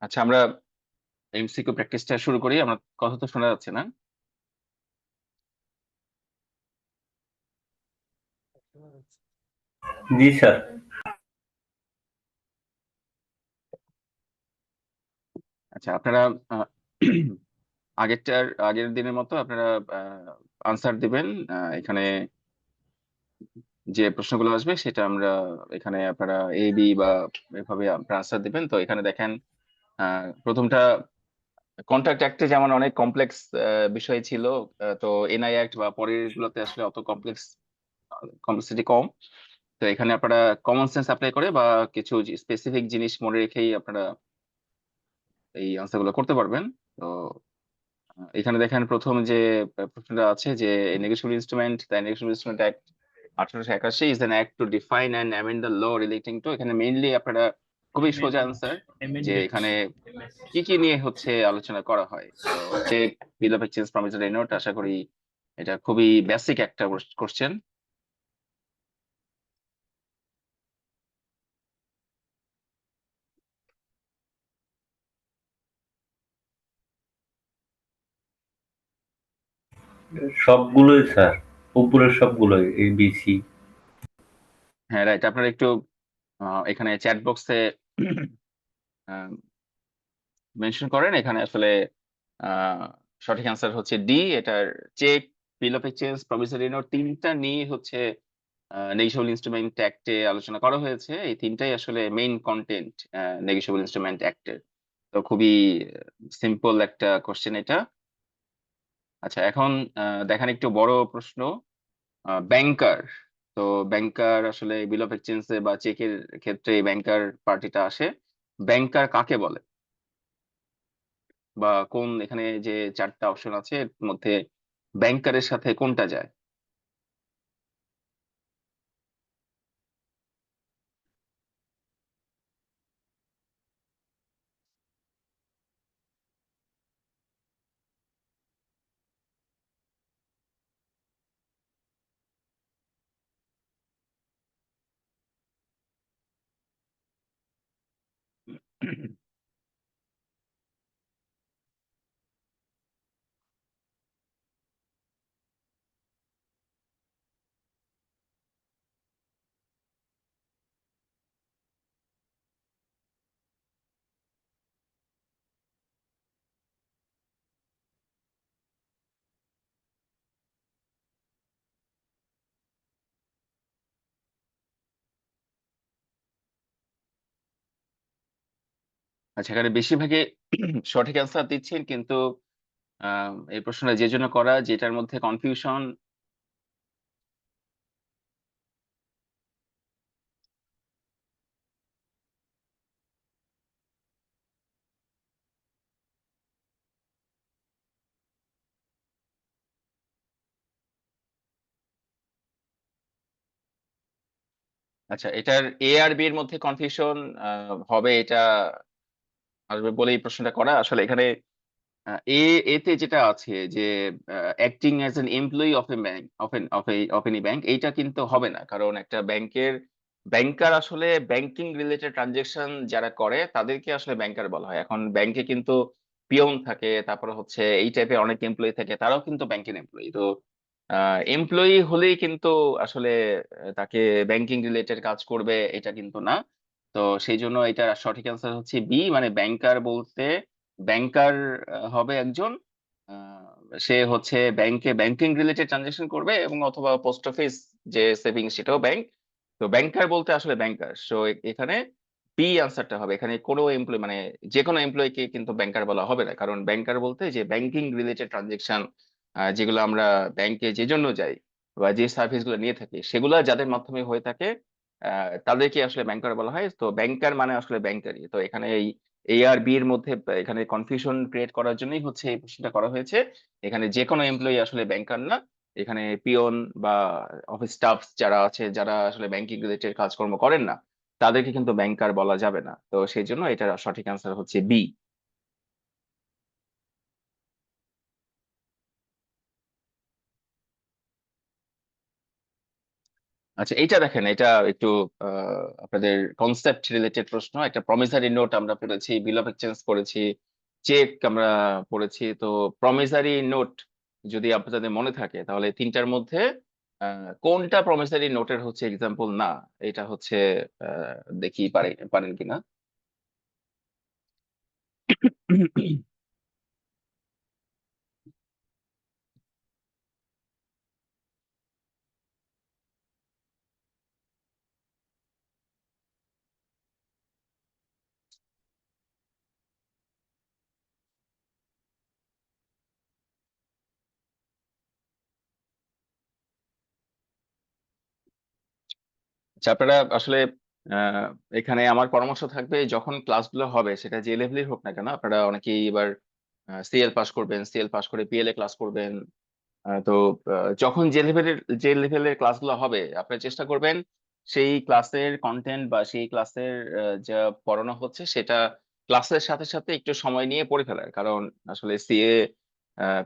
আচ্ছা, আমরা এমসিকিউ প্র্যাকটিসটা শুরু করি। আমার কথা তো শোনা যাচ্ছে না? জি স্যার। আচ্ছা, আপনারা আহ, আগের দিনের মতো আপনারা আনসার দিবেন। এখানে যে প্রশ্নগুলো আসবে সেটা আমরা এখানে আপনারা এ বি বা এভাবে আপনারা আনসার দিবেন। তো এখানে দেখেন, প্রথমটা কন্ট্রাক্ট অ্যাক্টে যেমন অনেক কমপ্লেক্স বিষয় ছিল। তো এনআই অ্যাক্ট বা পরের গুলোতে আসলে অত কমপ্লেক্সিটি কম। তো এখানে আপনারা কমন সেন্স অ্যাপ্লাই করে বা কিছু স্পেসিফিক জিনিস মনে রেখেই আপনারা এই আনসার গুলো করতে পারবেন। তো এখানে দেখেন প্রথম যে প্রশ্নটা আছে যে negotiable instrument, the negotiable instrument act 1881 is an act to define and amend the law relating to. এখানে মেইনলি আপনারা খুবই সোজা আনসার যে এখানে কি কি নিয়ে হচ্ছে আলোচনা করা হয়। তো cheque, bill of exchange, promissory note, আশা করি এটা খুবই বেসিক একটা কোশ্চেন। সবগুলোই স্যার, উপরের সবগুলোই ABC। হ্যাঁ, রাইট। আপনারা একটু এখানে চ্যাট বক্সে মেনশন করেন। এখানে আসলে আহ, সঠিক অ্যান্সার হচ্ছে ডি। এটার cheque, bill of exchange, promissory note তিনটা নিয়ে হচ্ছে নেগোশিয়েবল ইনস্ট্রুমেন্ট অ্যাক্টে আলোচনা করা হয়েছে। এই তিনটাই আসলে মেইন কন্টেন্ট নেগোশিয়েবল ইনস্ট্রুমেন্ট অ্যাক্টের। তো খুবই সিম্পল একটা কোশ্চেন এটা। আচ্ছা, এখন দেখেন একটু বড় প্রশ্ন, ব্যাংকার। তো ব্যাংকার আসলে বিল অফ এক্সচেঞ্জে বা চেকের ক্ষেত্রে ব্যাংকার পার্টিটা আসে। ব্যাংকার কাকে বলে, বা কোন, এখানে যে চারটা অপশন আছে এর মধ্যে ব্যাংকারের সাথে কোনটা যায়? আচ্ছা, এখানে বেশিরভাগই সঠিক অ্যান্সার দিচ্ছেন, কিন্তু এই প্রশ্নটা যে জন্য করা, যেটার মধ্যে কনফিউশন। আচ্ছা, এটার এ আর বি এর মধ্যে কনফিউশন হবে, এটা আসবে বলেই প্রশ্নটা করা। আসলে এখানে এ এতে যেটা আছে যে acting as an employee of A bank, of any bank, এইটা কিন্তু হবে না। কারণ একটা ব্যাংকের ব্যাংকার আসলে ব্যাংকিং রিলেটেড ট্রানজেকশন যারা করে তাদেরকে আসলে ব্যাংকার বলা হয়। এখন ব্যাংকে কিন্তু পিয়ন থাকে, তারপরে হচ্ছে এই টাইপের অনেক এমপ্লয়ি থাকে, তারাও কিন্তু ব্যাংকের এমপ্লয়ি। তো এমপ্লয়ি হলেই কিন্তু আসলে তাকে ব্যাংকিং রিলেটেড কাজ করবে এটা কিন্তু না। তো সেই জন্য এটা সঠিক অ্যান্সার হচ্ছে বি, মানে ব্যাংকার বলতে ব্যাংকার হবে একজন, আহ, সে হচ্ছে ব্যাংকে ব্যাংকিং রিলেটেড ট্রানজাকশন করবে, এবং অথবা পোস্ট অফিস যে সেভিংস সেটাও ব্যাংক। তো ব্যাংকার বলতে আসলে ব্যাংকার। সো এখানে বি আনসারটা হবে। এখানে কোনো এমপ্লয় মানে যে কোনো এমপ্লয়িকে কিন্তু ব্যাংকার বলা হবে না, কারণ ব্যাংকার বলতে যে ব্যাংকিং রিলেটেড ট্রানজেকশন যেগুলো আমরা ব্যাংকে যে জন্য যাই বা যে সার্ভিস গুলো নিয়ে থাকি সেগুলো যাদের মাধ্যমে হয়ে থাকে তাদেরকে আসলে ব্যাংকার বলা হয়। তো ব্যাংকার মানে আসলে ব্যাংকারই। তো এখানে এই এ আর বি এর মধ্যে এখানে কনফিউশন ক্রিয়েট করার জন্যই হচ্ছে এই প্রশ্নটা করা হয়েছে। এখানে যে কোনো এমপ্লয়ি আসলে ব্যাংকার না। এখানে পিয়ন বা অফিস স্টাফ যারা আছে, যারা আসলে ব্যাংকিং রিলেটেড কাজকর্ম করেন না, তাদেরকে কিন্তু ব্যাংকার বলা যাবে না। তো সেই জন্য এটার সঠিক অ্যান্সার হচ্ছে বি। আচ্ছা, এইটা দেখেন, এটা একটু আপনাদের কনসেপ্ট রিলেটেড প্রশ্ন। একটা প্রমিসারি নোট আমরা পড়েছি, বিল অফ এক্সচেঞ্জ পড়েছি, চেক আমরা পড়েছি। তো প্রমিসারি নোট যদি আপনাদের মনে থাকে, তাহলে তিনটার মধ্যে কোনটা প্রমিসারি নোটের হচ্ছে এক্সাম্পল না? এটা হচ্ছে দেখি পারেন কিনা। আচ্ছা, আপনারা আসলে আহ, এখানে আমার পরামর্শ থাকবে, যখন ক্লাসগুলো হবে সেটা যে লেভেলের হোক না কেন, আপনারা অনেকেই এবার সিএল পাস করবেন, সিএল পাস করে পিএলএ ক্লাস করবেন। তো যখন যে লেভেলের ক্লাসগুলো হবে, আপনি চেষ্টা করবেন সেই ক্লাসের কন্টেন্ট বা সেই ক্লাসের যা পড়ানো হচ্ছে সেটা ক্লাসের সাথে সাথে একটু সময় নিয়ে পড়ে ফেলার। কারণ আসলে সিএ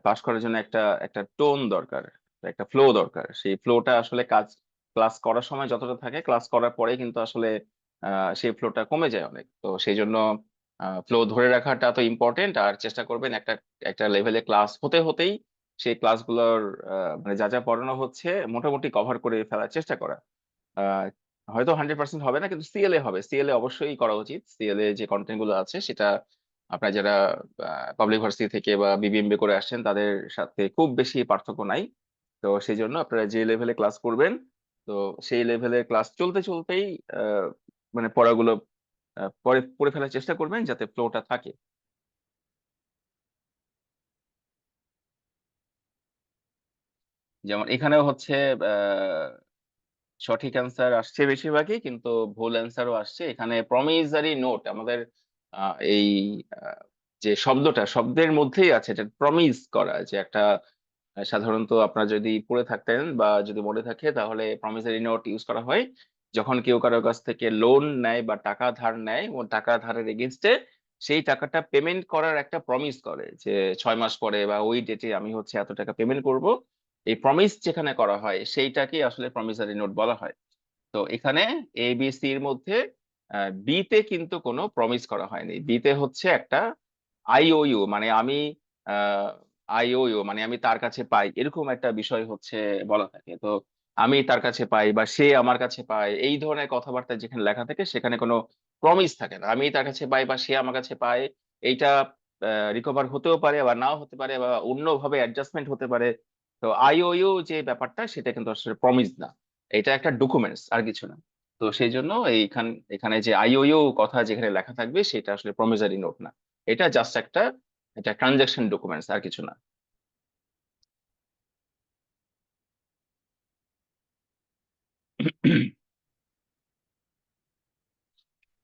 পাস করার জন্য একটা একটা টোন দরকার, একটা ফ্লো দরকার। সেই ফ্লোটা আসলে ক্লাস করার সময় যতটা থাকে, ক্লাস করার পরে কিন্তু আসলে সেই ফ্লোটা কমে যায় অনেক। তো সেই জন্য ফ্লো ধরে রাখাটা তো ইম্পর্টেন্ট। আর চেষ্টা করবেন একটা একটা লেভেলে ক্লাস হতে হতেই সেই ক্লাসগুলোর মানে যা যা পড়ানো হচ্ছে মোটামুটি কভার করে ফেলার চেষ্টা করা। আহ, হয়তো 100% হবে না, কিন্তু সিএলএ হবে। সিএলএ অবশ্যই করা উচিত। সিএলএ যে কন্টেন্ট গুলো আছে সেটা আপনার যারা পাবলিক ভার্সিটি থেকে বা বিবিএমবি করে আসছেন তাদের সাথে খুব বেশি পার্থক্য নাই। তো সেই জন্য আপনারা যে লেভেলে ক্লাস করবেন, তো সেই লেভেলের ক্লাস চলতে চলতেই আহ, মানে পড়াগুলো পরে পড়ে ফেলার চেষ্টা করবেন যাতে ফ্লোটা থাকে। যেমন এখানেও হচ্ছে সঠিক অ্যান্সার আসছে বেশিরভাগই, কিন্তু ভুল অ্যান্সারও আসছে। এখানে প্রমিসারি নোট আমাদের এই আহ, যে শব্দের মধ্যেই আছে, এটা প্রমিস করা, যে একটা সাধারণত আপনারা যদি পড়ে থাকতেন বা যদি মনে থাকে, তাহলে প্রমিসারি নোট ইউজ করা হয় যখন কেউ কারোর কাছ থেকে লোন নেয় বা টাকা ধার নেয়, ও টাকা ধারের এগেনস্টে সেই টাকাটা পেমেন্ট করার একটা প্রমিস করে, যে 6 মাস পরে বা ওই ডেটে আমি হচ্ছে এত টাকা পেমেন্ট করব। এই প্রমিস যেখানে করা হয় সেইটাকে আসলে প্রমিসারি নোট বলা হয়। তো এখানে এ বি সি এর মধ্যে বি তে কিন্তু কোনো প্রমিস করা হয়নি। বি তে হচ্ছে একটা আইওইউ, মানে আমি আইওইউ মানে আমি তার কাছে পাই, এরকম একটা বিষয় হচ্ছে বলা থাকে। তো আমি তার কাছে পাই বা সে আমার কাছে পায়, এই ধরনের কথাবার্তা যেখানে লেখা থাকে সেখানে কোনো প্রমিস থাকে না। আমি তার কাছে পাই বা সে আমার কাছে পায়, এইটা রিকভার হতেও পারে বা নাও হতে পারে বা অন্যভাবে অ্যাডজাস্টমেন্ট হতে পারে। তো আইওইউ যে ব্যাপারটা সেটা কিন্তু আসলে প্রমিস না, এটা একটা ডকুমেন্টস আর কিছু না। তো সেই জন্য এখানে যে আইওইউ কথা যেখানে লেখা থাকবে সেটা আসলে প্রমিসারি নোট না, এটা জাস্ট একটা এটা ট্রানজাকশন ডকুমেন্টস আর কিছু না।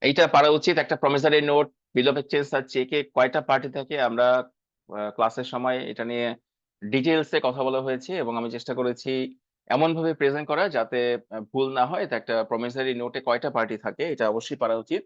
এইটা পারা উচিত। একটা প্রমিসারি নোট, বিল অফ এক্সচেঞ্জ আর চেকে কয়টা পার্টি থাকে, আমরা ক্লাসের সময় এটা নিয়ে ডিটেলসে কথা বলা হয়েছে, এবং আমি চেষ্টা করেছি এমন ভাবে প্রেজেন্ট করা যাতে ভুল না হয়। তো একটা প্রমিসারি নোটে কয়টা পার্টি থাকে এটা অবশ্যই পারা উচিত।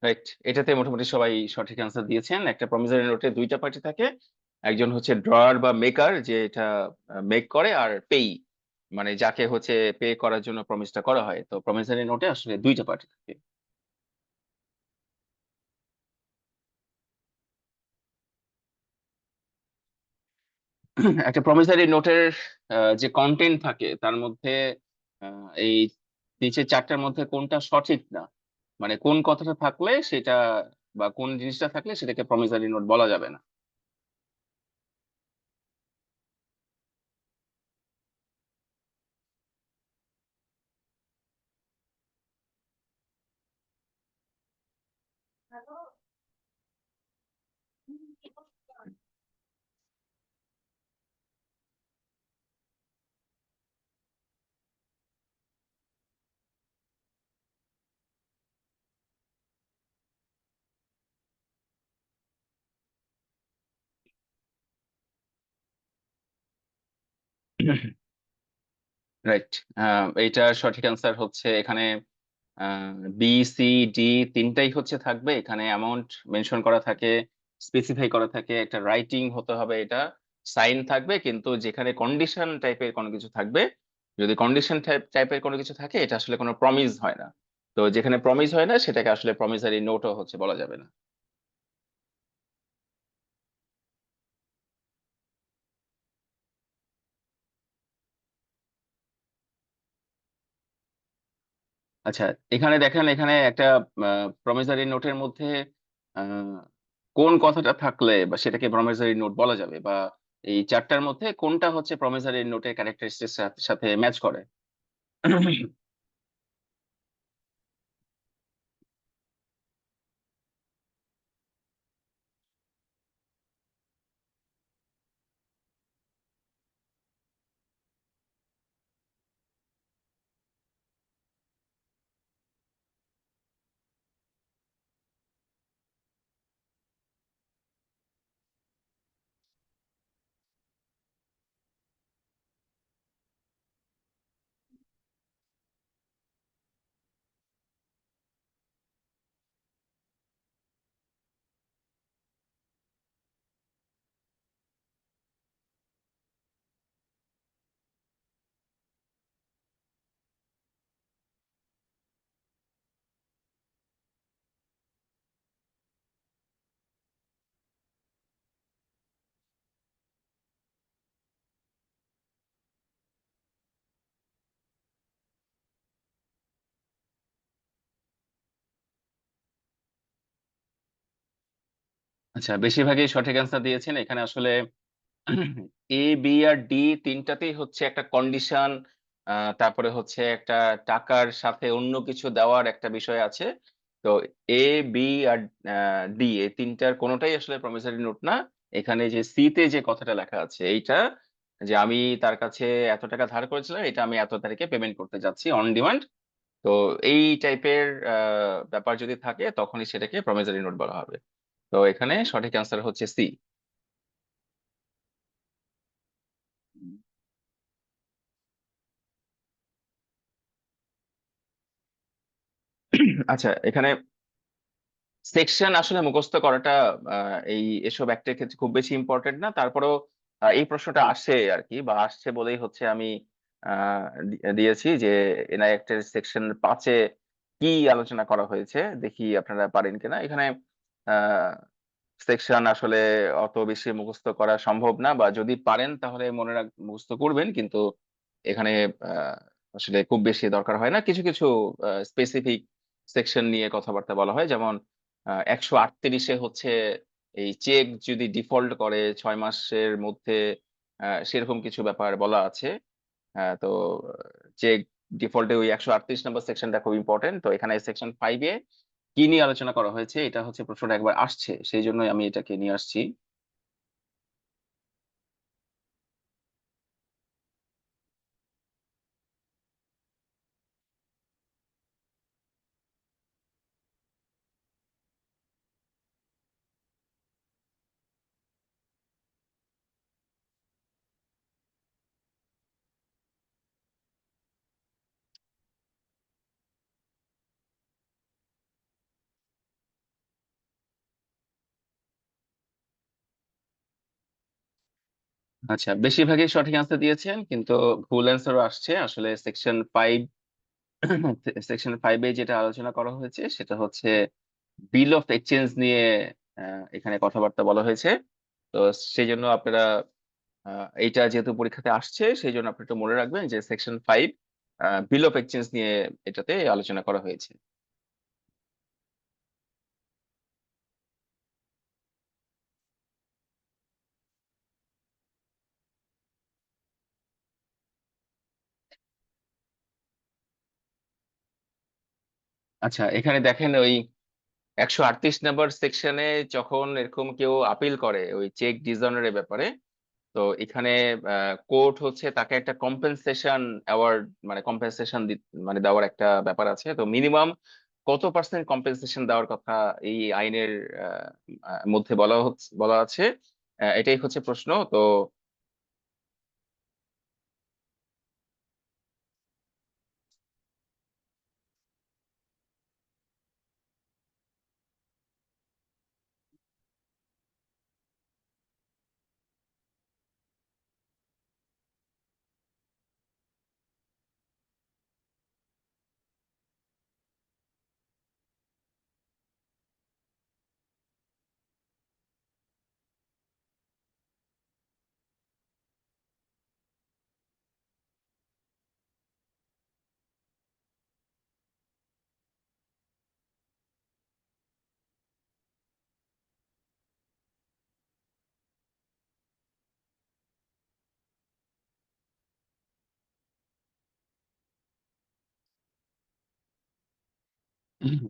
রাইট, এটাতে মোটামুটি সবাই সঠিক অ্যান্সার দিয়েছেন। একটা প্রমিসারি নোটে দুইটা পার্টি থাকে, একজন হচ্ছে ড্রয়ার বা মেকার, যে এটা মেক করে, আর পেই মানে যাকে হচ্ছে পে করার জন্য প্রমিসটা করা হয়। তো প্রমিসারি নোটে আসলে দুইটা পার্টি থাকে। একটা প্রমিসারি নোটের যে কন্টেন্ট থাকে তার মধ্যে এই নিচে চারটার মধ্যে কোনটা সঠিক না, মানে কোন কথাটা থাকলে সেটা বা কোন জিনিসটা থাকলে সেটাকে প্রমিসারি নোট বলা যাবে না। রাইট। এইটার সঠিক অ্যান্সার হচ্ছে এখানে বি, সি, ডি তিনটাই হচ্ছে থাকবে। এখানে অ্যামাউন্ট মেনশন করা থাকে, স্পেসিফাই করা থাকে, একটা রাইটিং হতে হবে, এটা সাইন থাকবে, কিন্তু যেখানে কন্ডিশন টাইপের কোনো কিছু থাকবে, যদি কন্ডিশন টাইপের কোনো কিছু থাকে এটা আসলে কোনো প্রমিস হয় না। তো যেখানে প্রমিস হয় না সেটাকে আসলে প্রমিসারি নোটও হচ্ছে বলা যাবে না। আচ্ছা, এখানে দেখেন, এখানে একটা প্রমিসারি নোটের মধ্যে আহ, কোন কথাটা থাকলে বা সেটাকে প্রমিসারি নোট বলা যাবে, বা এই চারটার মধ্যে কোনটা হচ্ছে প্রমিসারি নোটের ক্যারেক্টারিস্টিক্স সাথে ম্যাচ করে। আচ্ছা, বেশিরভাগই সঠিক অ্যান্সার দিয়েছেন। এখানে আসলে এ, বি আর ডি তিনটাতেই হচ্ছে একটা কন্ডিশন, তারপরে হচ্ছে একটা টাকার সাথে অন্য কিছু দেওয়ার একটা বিষয় আছে। তো এ, বি আর ডি এই তিনটার কোনোটাই আসলে প্রমিসারি নোট না। এখানে যে সি তে যে কথাটা লেখা আছে এইটা, যে আমি তার কাছে এত টাকা ধার করেছিলাম, এটা আমি এত তারিখে পেমেন্ট করতে যাচ্ছি অন ডিমান্ড। তো এই টাইপের ব্যাপার যদি থাকে তখনই সেটাকে প্রমিসারি নোট বলা হবে। তো এখানে সঠিক অ্যান্সার হচ্ছে সি। আচ্ছা, এখানে সেকশন আসলে মুখস্থ করাটা এই এসব অ্যাক্টের ক্ষেত্রে খুব বেশি ইম্পর্টেন্ট না। তারপরেও এই প্রশ্নটা আসে আর কি, বা আসছে বলেই হচ্ছে আমি দিয়েছি যে এনআই অ্যাক্টের সেকশন 5-এ কি আলোচনা করা হয়েছে, দেখি আপনারা পারেন কিনা। এখানে সেকশন আসলে অত বেশি মুখস্থ করা সম্ভব না, বা যদি পারেন তাহলে মনে মুখস্থ করবেন, কিন্তু এখানে আহ, আসলে খুব বেশি দরকার হয় না। কিছু কিছু স্পেসিফিক সেকশন নিয়ে কথাবার্তা বলা হয়, যেমন 138-এ হচ্ছে এই চেক যদি ডিফল্ট করে 6 মাসের মধ্যে, সেরকম কিছু ব্যাপার বলা আছে। তো চেক ডিফল্টে ওই 138 নম্বর সেকশনটা খুব ইম্পর্টেন্ট। তো এখানে সেকশন 5-এ কি নিয়ে আলোচনা করা হয়েছে, এটা হচ্ছে প্রশ্নটা একবার আসছে, সেই জন্যই আমি এটাকে নিয়ে আসছি। আচ্ছা, বেশিরভাগই সঠিক অ্যান্সার দিয়েছেন, কিন্তু ভুল অ্যান্সারও আসছে। আসলে সেকশন 5 যেটা আলোচনা করা হয়েছে সেটা হচ্ছে বিল অফ এক্সচেঞ্জ নিয়ে এখানে কথাবার্তা বলা হয়েছে। তো সেই জন্য আপনারা এইটা যেহেতু পরীক্ষাতে আসছে সেই জন্য আপনি একটু মনে রাখবেন যে সেকশন 5 বিল অফ এক্সচেঞ্জ নিয়ে এটাতে আলোচনা করা হয়েছে। আচ্ছা, এখানে দেখেন ওই 138 নাম্বার সেকশনে যখন এরকম কেউ আপিল করে ওই চেক ডিসঅনারের ব্যাপারে, তো এখানে কোর্ট হচ্ছে তাকে একটা কম্পেনসেশন অ্যাওয়ার্ড, মানে কম্পেনসেশন মানে দেওয়ার একটা ব্যাপার আছে। তো মিনিমাম কত পার্সেন্ট কম্পেনসেশন দেওয়ার কথা এই আইনের মধ্যে বলা আছে, এটাই হচ্ছে প্রশ্ন। তো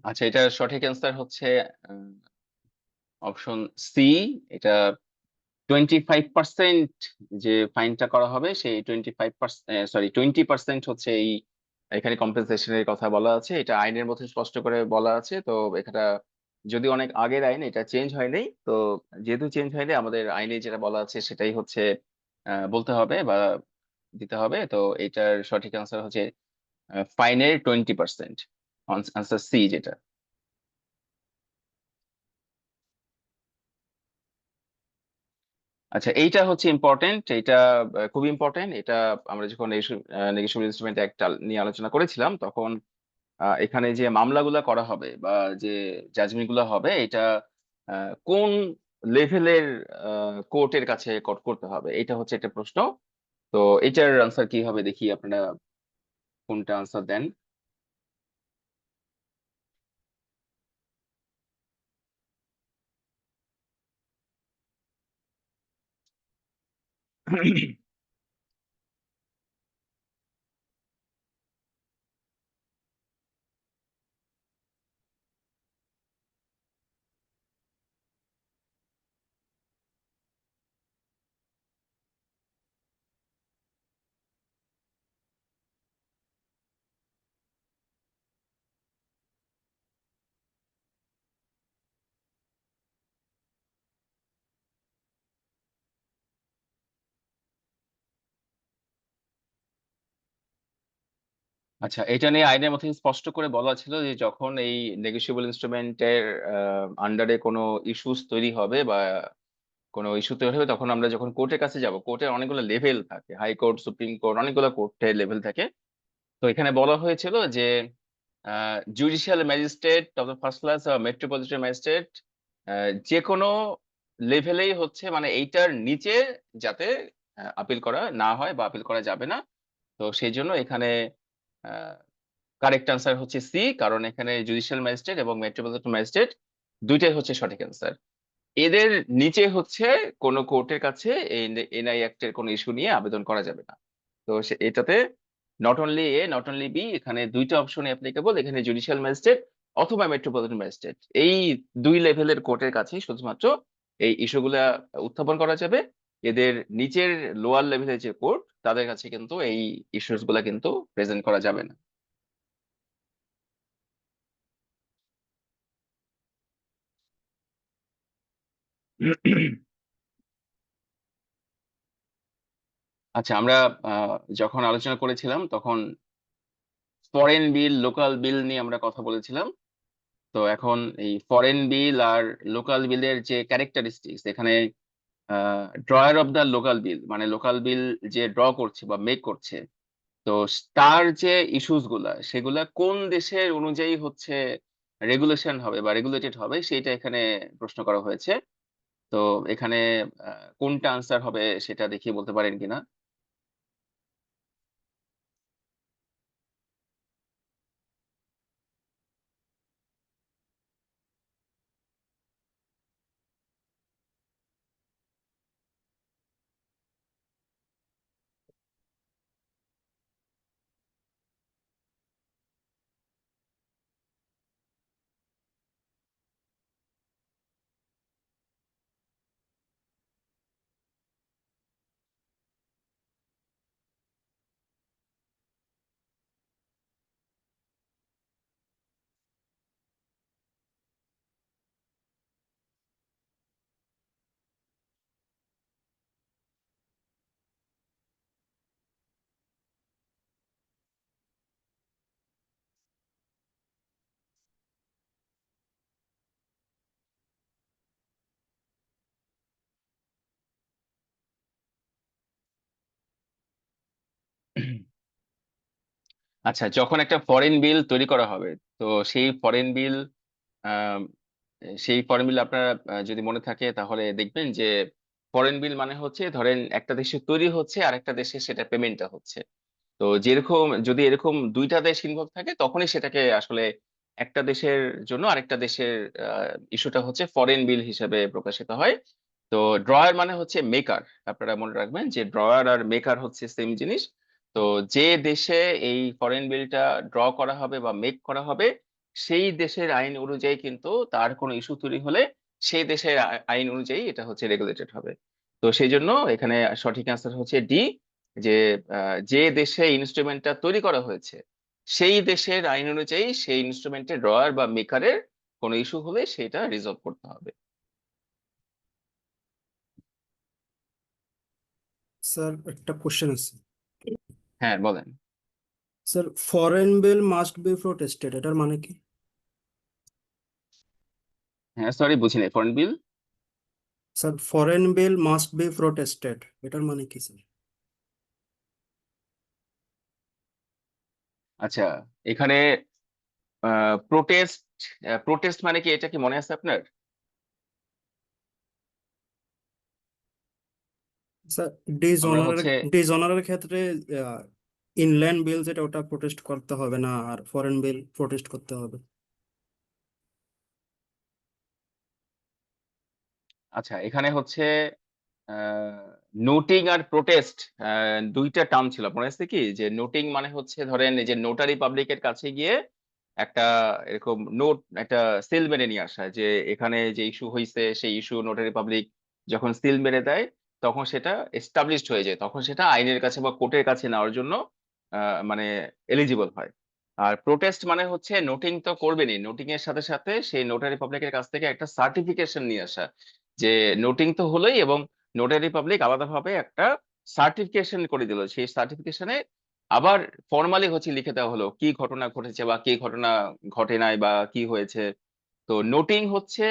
আচ্ছা, এটা সঠিক অ্যান্সার হচ্ছে অপশন সি। এটা 25% যে ফাইনটা করা হবে সেই 25%, সরি 20% হচ্ছে এই এখানে কম্পেনসেশনের কথা বলা আছে। এটা আইনের মধ্যে স্পষ্ট করে বলা আছে। তো এটা যদি অনেক আগের আইন, এটা চেঞ্জ হয়নি। তো যেহেতু চেঞ্জ হয়নি, আমাদের আইনে যেটা বলা আছে সেটাই হচ্ছে বলতে হবে বা দিতে হবে। তো এটার সঠিক আনসার হচ্ছে ফাইনের 20%, আনসার সি যেটা। আচ্ছা, এইটা হচ্ছে ইম্পর্টেন্ট, এটা খুব ইম্পর্টেন্ট। এটা আমরা যখন নেগোশিয়েবল ইনস্ট্রুমেন্ট একটা নিয়ে আলোচনা করেছিলাম, তখন এখানে যে মামলাগুলা করা হবে বা যে জাজমেন্ট গুলো হবে, এটা কোন লেভেলের কোর্টের কাছে করতে হবে, এটা হচ্ছে একটা প্রশ্ন। তো এটার আনসার কি হবে দেখি আপনারা কোনটা আনসার দেন। আচ্ছা, এটা নিয়ে আইনের মধ্যে স্পষ্ট করে বলা ছিল যে যখন এই নেগোশিয়েবল ইনস্ট্রুমেন্টের আন্ডারে কোনো ইস্যুস তৈরি হবে বা কোনো ইস্যু তৈরি হবে, তখন আমরা যখন কোর্টের কাছে যাব, কোর্টের অনেকগুলো লেভেল থাকে, হাইকোর্ট, সুপ্রিম কোর্ট, অনেকগুলো কোর্টের লেভেল থাকে। তো এখানে বলা হয়েছিল যে judicial magistrate of the first class, metropolitan magistrate, যে কোনো লেভেলেই হচ্ছে, মানে এইটার নিচে যাতে আপিল করা না হয় বা আপিল করা যাবে না। তো সেই জন্য এখানে কারেক্ট আনসার হচ্ছে সি, কারণ এখানে জুডিশিয়াল ম্যাজিস্ট্রেট এবং মেট্রোপলিটন ম্যাজিস্ট্রেট দুইটাই হচ্ছে সঠিক আনসার। এদের নিচে হচ্ছে কোন কোর্টের কাছে এই এনআই অ্যাক্টের কোন ইস্যু নিয়ে আবেদন করা যাবে না। তো এটাতে not only a not only be, এখানে দুইটা অপশন অ্যাপ্লিকেবল। এখানে জুডিশিয়াল ম্যাজিস্ট্রেট অথবা মেট্রোপলিটন ম্যাজিস্ট্রেট, এই দুই লেভেলের কোর্টের কাছেই শুধুমাত্র এই ইস্যুগুলা উত্থাপন করা যাবে। এদের নিচের লোয়ার লেভেলের যে কোর্ট, তাদের কাছে কিন্তু এই ইস্যুস গুলা কিন্তু প্রেজেন্ট করা যাবে না। আচ্ছা, আমরা যখন আলোচনা করেছিলাম তখন ফরেন বিল, লোকাল বিল নিয়ে আমরা কথা বলেছিলাম। তো এখন এই ফরেন বিল আর লোকাল বিলের যে ক্যারেক্টারিস্টিক্স, এখানে ড্রয়ার অফ দ্য লোকাল বিল, মানে লোকাল বিল যে ড্র করছে বা মেক করছে, তো তার যে ইস্যুস গুলা সেগুলা কোন দেশের অনুযায়ী হচ্ছে রেগুলেশন হবে বা রেগুলেটেড হবে, সেটা এখানে প্রশ্ন করা হয়েছে। তো এখানে কোনটা আনসার হবে সেটা দেখিয়ে বলতে পারেন কিনা? আচ্ছা, যখন একটা ফরেন বিল তৈরি করা হবে, তো সেই ফরেন বিল সেই ফরেন বিল আপনারা যদি মনে থাকে তাহলে দেখবেন যে ফরেন বিল মানে হচ্ছে ধরেন একটা দেশে তৈরি হচ্ছে আর একটা দেশে সেটা পেমেন্টটা হচ্ছে। তো যেরকম যদি এরকম দুইটা দেশ ইনভলভ থাকে তখনই সেটাকে আসলে একটা দেশের জন্য আরেকটা দেশের ইস্যুটা হচ্ছে ফরেন বিল হিসেবে প্রকাশিত হয়। তো ড্রয়ার মানে হচ্ছে মেকার। আপনারা মনে রাখবেন যে ড্রয়ার আর মেকার হচ্ছে সেম জিনিস। তো যে দেশে এই ফরেন বিলটা ড্র করা হবে বা মেক করা হবে, সেই দেশের আইন অনুযায়ী কিন্তু তার কোনো ইস্যু তৈরি হলে সেই দেশের আইন অনুযায়ী এটা হচ্ছে রেগুলেটেড হবে। তো সেই জন্য এখানে সঠিক অ্যান্সার হচ্ছে ডি, যে যে দেশে ইনস্ট্রুমেন্টটা তৈরি করা হয়েছে সেই দেশের আইন অনুযায়ী সেই ইনস্ট্রুমেন্টের ড্রয়ার বা মেকারের কোনো ইস্যু হলে সেটা রিজলভ করতে হবে। স্যার একটা কোশ্চেন আছে। হ্যাঁ, বলেন। Sir foreign bill must be protested এটার মানে কি? হ্যাঁ, সরি, বুঝিনি, foreign bill. Sir foreign bill must be protested এটার মানে কি স্যার? আচ্ছা, এখানে প্রোটেস্ট, প্রোটেস্ট মানে কি, এটা কি মনে আছে আপনার? স্যার আমরা ডিসঅনারের হচ্ছে, ডিসঅনারের ক্ষেত্রে ইনল্যান্ড বিল যেটা ওটা প্রোটেস্ট করতে হবে না, আর ফরেন বিল প্রোটেস্ট করতে হবে। আচ্ছা এখানে হচ্ছে নোটিং আর প্রোটেস্ট দুইটা টার্ম ছিল। মনে আছে কি, যে নোটিং মানে হচ্ছে ধরেন এই যে নোটারি পাবলিকের কাছে গিয়ে একটা এরকম নোট, একটা সিল মেরে নিয়ে আসা, যে এখানে যে ইস্যু হয়েছে সেই ইস্যু নোটারি পাবলিক যখন সিল মেরে দেয় তখন সেটা এস্টাবলিশড হয়ে যায়, তখন সেটা আইনের কাছে বা কোর্টের কাছে নেওয়ার জন্য মানে এলিজিবল হয়। আর প্রোটেস্ট মানে হচ্ছে নোটিং তো করবেনই, নোটিং এর সাথে সাথে সেই নোটারি পাবলিকের কাছ থেকে একটা সার্টিফিকেশন নিয়ে আসা, যে নোটিং তো হলোই এবং নোটারি পাবলিক আলাদাভাবে একটা সার্টিফিকেশন করে দিল, সেই সার্টিফিকেশনে আবার ফর্মালি হচ্ছে লিখে দেওয়া হলো কি ঘটনা ঘটেছে বা কি ঘটনা ঘটে নাই বা কি হয়েছে। তো নোটিং হচ্ছে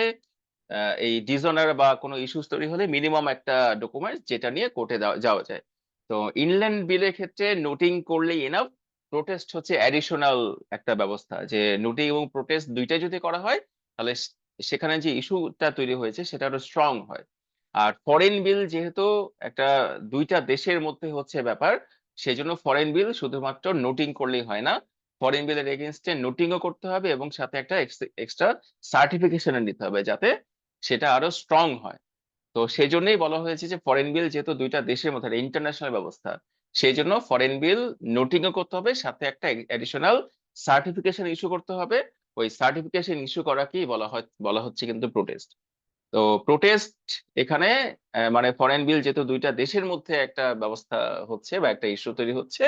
এই ডিসঅনার বা কোনো ইস্যুস তৈরি হলে মিনিমাম একটা ডকুমেন্ট যেটা নিয়ে কোর্টে যাওয়া যায়। তো ইনল্যান্ড বিলের ক্ষেত্রে নোটিং করলেই এনাফ। প্রোটেস্ট হচ্ছে অ্যাডিশনাল একটা ব্যবস্থা, যে নোটিং এবং প্রোটেস্ট দুইটাই যদি করা হয় তাহলে সেখানে যে ইস্যুটা তৈরি হয়েছে সেটা আরো স্ট্রং হয়। আর ফরেন বিল যেহেতু একটা দুইটা দেশের মধ্যে হচ্ছে ব্যাপার, সেই জন্য ফরেন বিল শুধুমাত্র নোটিং করলেই হয় না, ফরেন বিলের এগেনস্টে নোটিংও করতে হবে এবং সাথে একটা এক্সট্রা সার্টিফিকেশন নিতে হবে যাতে সেটা আরো স্ট্রং হয়। তো সেই জন্যই বলা হয়েছে যে ফরেন বিল যেহেতু দুইটা দেশের মধ্যে ইন্টারন্যাশনাল ব্যবস্থা, সেই জন্য ফরেন বিল নোটিংও করতে হবে, সাথে একটা এডিশনাল সার্টিফিকেশন ইস্যু করতে হবে। ওই সার্টিফিকেশন ইস্যু করাকেই বলা হচ্ছে কিন্তু প্রোটেস্ট। তো প্রোটেস্ট এখানে মানে ফরেন বিল যেহেতু দুইটা দেশের মধ্যে একটা ব্যবস্থা হচ্ছে বা একটা ইস্যু তৈরি হচ্ছে,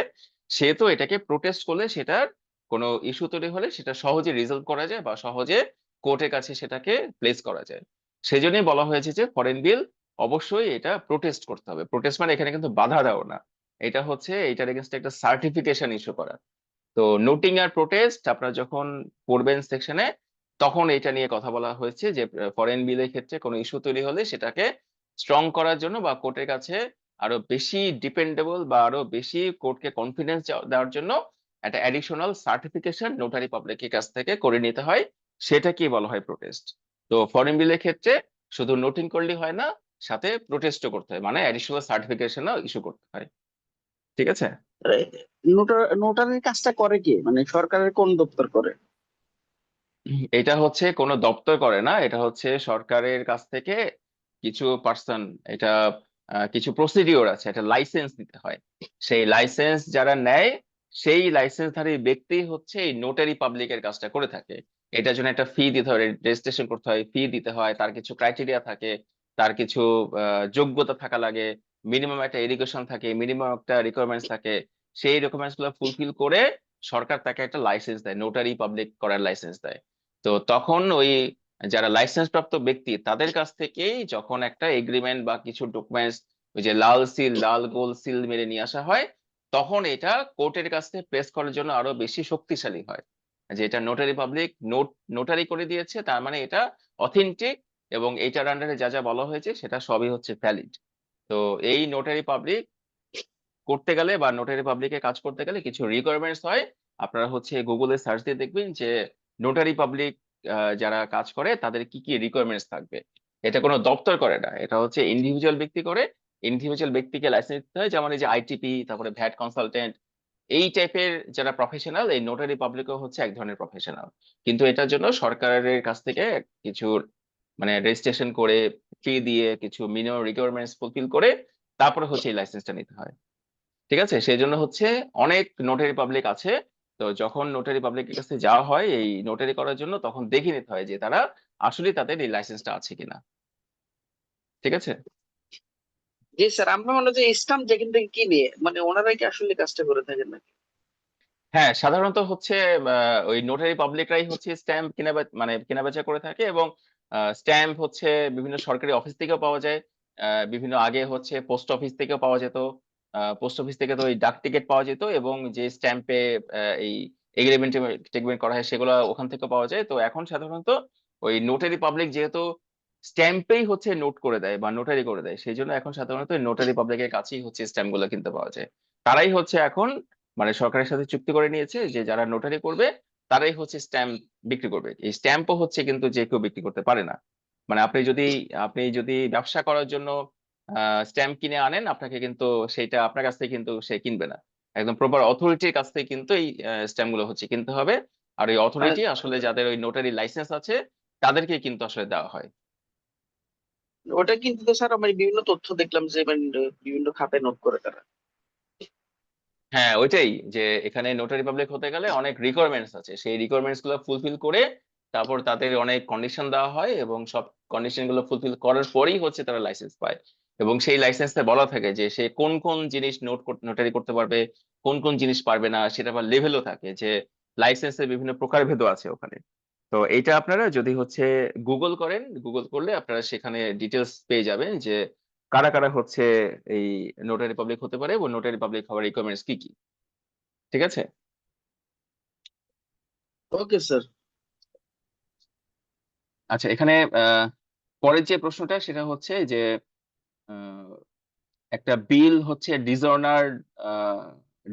সেহেতু এটাকে প্রোটেস্ট করলে সেটার কোনো ইস্যু তৈরি হলে সেটা সহজে রিজলভ করা যায় বা সহজে কোর্টের কাছে সেটাকে প্লেস করা যায়। সেই জন্যই বলা হয়েছে যে ফরেন বিল অবশ্যই এটা প্রোটেস্ট করতে হবে। প্রোটেস্ট মানে এখানে কিন্তু বাধা দেওয়া না, এটা হচ্ছে এটার এগেনস্টে একটা সার্টিফিকেশন ইস্যু করা। তো নোটিং আর প্রোটেস্ট আপনারা যখন পড়বেন সেকশনে, তখন এটা নিয়ে কথা বলা হয়েছে যে ফরেন বিলের ক্ষেত্রে কোনো ইস্যু তৈরি হলে সেটাকে স্ট্রং করার জন্য বা কোর্টের কাছে আরো বেশি ডিপেন্ডেবল বা আরো বেশি কোর্টকে কনফিডেন্স দেওয়ার জন্য একটা অ্যাডিশনাল সার্টিফিকেশন নোটারি পাবলিকের কাছ থেকে করে নিতে হয়, সেটা কি বলা হয় প্রোটেস্ট। তো ফরেন বিলের ক্ষেত্রে শুধু নোটিং করলেই হয় না, সাথে প্রোটেস্টও করতে হয়, মানে অ্যাডিশনাল সার্টিফিকেশনও ইস্যু করতে হয়। ঠিক আছে। নোটারির কাজটা করে কে, মানে সরকারের কোন দপ্তর করে? এটা হচ্ছে কোনো দপ্তর করে না, এটা হচ্ছে সরকারের কাছ থেকে কিছু পার্সন, এটা কিছু প্রসিডিওর আছে, একটা লাইসেন্স নিতে হয়। সেই লাইসেন্স যারা নেয়, সেই লাইসেন্সধারী ব্যক্তি হচ্ছে এই নোটারি পাবলিকের কাজটা করে থাকে। এটার জন্য একটা ফি দিতে হয়, রেজিস্ট্রেশন করতে হয়, ফি দিতে হয়, তার কিছু ক্রাইটেরিয়া থাকে, তার কিছু যোগ্যতা থাকা লাগে, মিনিমাম একটা এডুকেশন থাকে, মিনিমাম একটা রিকোয়ারমেন্টস থাকে। সেই রিকোয়ারমেন্টস গুলো ফুলফিল করে সরকার তাকে একটা লাইসেন্স দেয়, নোটারি পাবলিক করার লাইসেন্স দেয়। তো তখন ওই যারা লাইসেন্স প্রাপ্ত ব্যক্তি তাদের কাছ থেকেই যখন একটা এগ্রিমেন্ট বা কিছু ডকুমেন্টস, ওই যে লাল সিল, লাল গোল সিল মেরে নিয়ে আসা হয়, তখন এটা কোর্টের কাছে প্রেস করার জন্য আরো বেশি শক্তিশালী হয়, যে এটা নোটারি পাবলিক নোটারি করে দিয়েছে, তার মানে এটা অথেন্টিক, এবং এইটার আন্ডারে যা যা বলা হয়েছে সেটা সবই হচ্ছে ভ্যালিড। তো এই নোটারি পাবলিক করতে গেলে বা নোটারি পাবলিকে কাজ করতে গেলে কিছু রিকোয়ারমেন্টস হয়। আপনারা হচ্ছে গুগলে সার্চ দিয়ে দেখবেন যে নোটারি পাবলিক যারা কাজ করে তাদের কি কি রিকোয়ারমেন্টস থাকবে। এটা কোনো দপ্তর করে না, এটা হচ্ছে ইন্ডিভিজুয়াল ব্যক্তি করে। ইন্ডিভিজুয়াল ব্যক্তিকে লাইসেন্স দিতে হয়, যেমন এই যে আইটিপি, তারপরে ভ্যাট কনসালটেন্ট, এই টাইপের যারা প্রফেশনাল, এই নোটারি পাবলিকও হচ্ছে এক ধরনের প্রফেশনাল। কিন্তু এটার জন্য সরকারের কাছ থেকে কিছু মানে রেজিস্ট্রেশন করে, ফি দিয়ে, কিছু মিনিমাম রিকোয়ারমেন্টস ফুলফিল করে তারপরে হচ্ছে এই লাইসেন্সটা নিতে হয়। ঠিক আছে, সেই জন্য হচ্ছে অনেক নোটারি পাবলিক আছে। তো যখন নোটারি পাবলিকের কাছে যাওয়া হয় এই নোটারি করার জন্য, তখন দেখে নিতে হয় যে তারা আসলে তাদের এই লাইসেন্সটা আছে কিনা। ঠিক আছে। জি স্যার, আমরা মনে হয় যে স্টাম্প যেখান থেকে কিনে, মানে ওনারাই কি আসলে কাজটা করে থাকেন নাকি? হ্যাঁ, সাধারণত হচ্ছে ওই নোটারি পাবলিকরাই হচ্ছে স্ট্যাম্প মানে কেনাবেচা করে থাকে, এবং স্ট্যাম্প হচ্ছে বিভিন্ন সরকারি অফিস থেকেও পাওয়া যায়। বিভিন্ন আগে হচ্ছে পোস্ট অফিস থেকেও পাওয়া যেত। পোস্ট অফিস থেকে তো ওই ডাক টিকিট পাওয়া যেত, এবং যে স্ট্যাম্পে এই এগ্রিমেন্ট টেগ্রিমেন্ট করা হয় সেগুলো ওখান থেকে পাওয়া যায়। তো এখন সাধারণত ওই নোটারি পাবলিক যেহেতু স্ট্যাম্পেই হচ্ছে নোট করে দেয় বা নোটারি করে দেয়, সেই জন্য এখন সাধারণত নোটারি পাবলিকের কাছেই হচ্ছে স্ট্যাম্প গুলো কিনতে পাওয়া যায়। তারাই হচ্ছে এখন মানে সরকারের সাথে চুক্তি করে নিয়েছে যে যারা নোটারি করবে তারাই হচ্ছে স্ট্যাম্প বিক্রি করবে। এই স্ট্যাম্পও হচ্ছে কিন্তু যে কেউ বিক্রি করতে পারে না। মানে আপনি যদি ব্যবসা করার জন্য স্ট্যাম্প কিনে আনেন, আপনাকে কিন্তু সেটা আপনার কাছ থেকে কিন্তু সে কিনবে না। একদম প্রপার অথরিটির কাছ থেকে কিন্তু এই স্ট্যাম্প গুলো হচ্ছে কিনতে হবে। আর ওই মানে অথরিটি আসলে যাদের ওই নোটারি লাইসেন্স আছে তাদেরকে কিন্তু আসলে দেওয়া হয়। ওটা কিন্তু তো স্যার, আমি বিভিন্ন তথ্য দেখলাম যে মানে বিভিন্ন খাতায় নোট করে তারা। হ্যাঁ, ওইটাই, যে এখানে নোটারি পাবলিক হতে গেলে অনেক রিকোয়ারমেন্টস আছে, সেই রিকোয়ারমেন্টস গুলো ফুলফিল করে তারপর তাদের অনেক কন্ডিশন দেওয়া হয়, এবং সব কন্ডিশন গুলো ফুলফিল করার পরেই হচ্ছে তারা লাইসেন্স পায়। এবং সেই লাইসেন্সে বলা থাকে যে সে কোন কোন জিনিস নোটারি করতে পারবে, কোন কোন জিনিস পারবে না, সেটা আবার লেভেলও থাকে, যে লাইসেন্সের বিভিন্ন প্রকারভেদও আছে ওখানে। তো এইটা আপনারা যদি হচ্ছে গুগল করেন, গুগল করলে আপনারা সেখানে ডিটেলস পেয়ে যাবেন যে কারা কারা হচ্ছে এই নোটারি পাবলিক হতে পারে, এবং নোটারি পাবলিক হওয়ার রিকোয়ারমেন্টস কি কি। ঠিক আছে। Okay sir. আচ্ছা, এখানে পরের যে প্রশ্নটা সেটা হচ্ছে যে আহ, একটা বিল হচ্ছে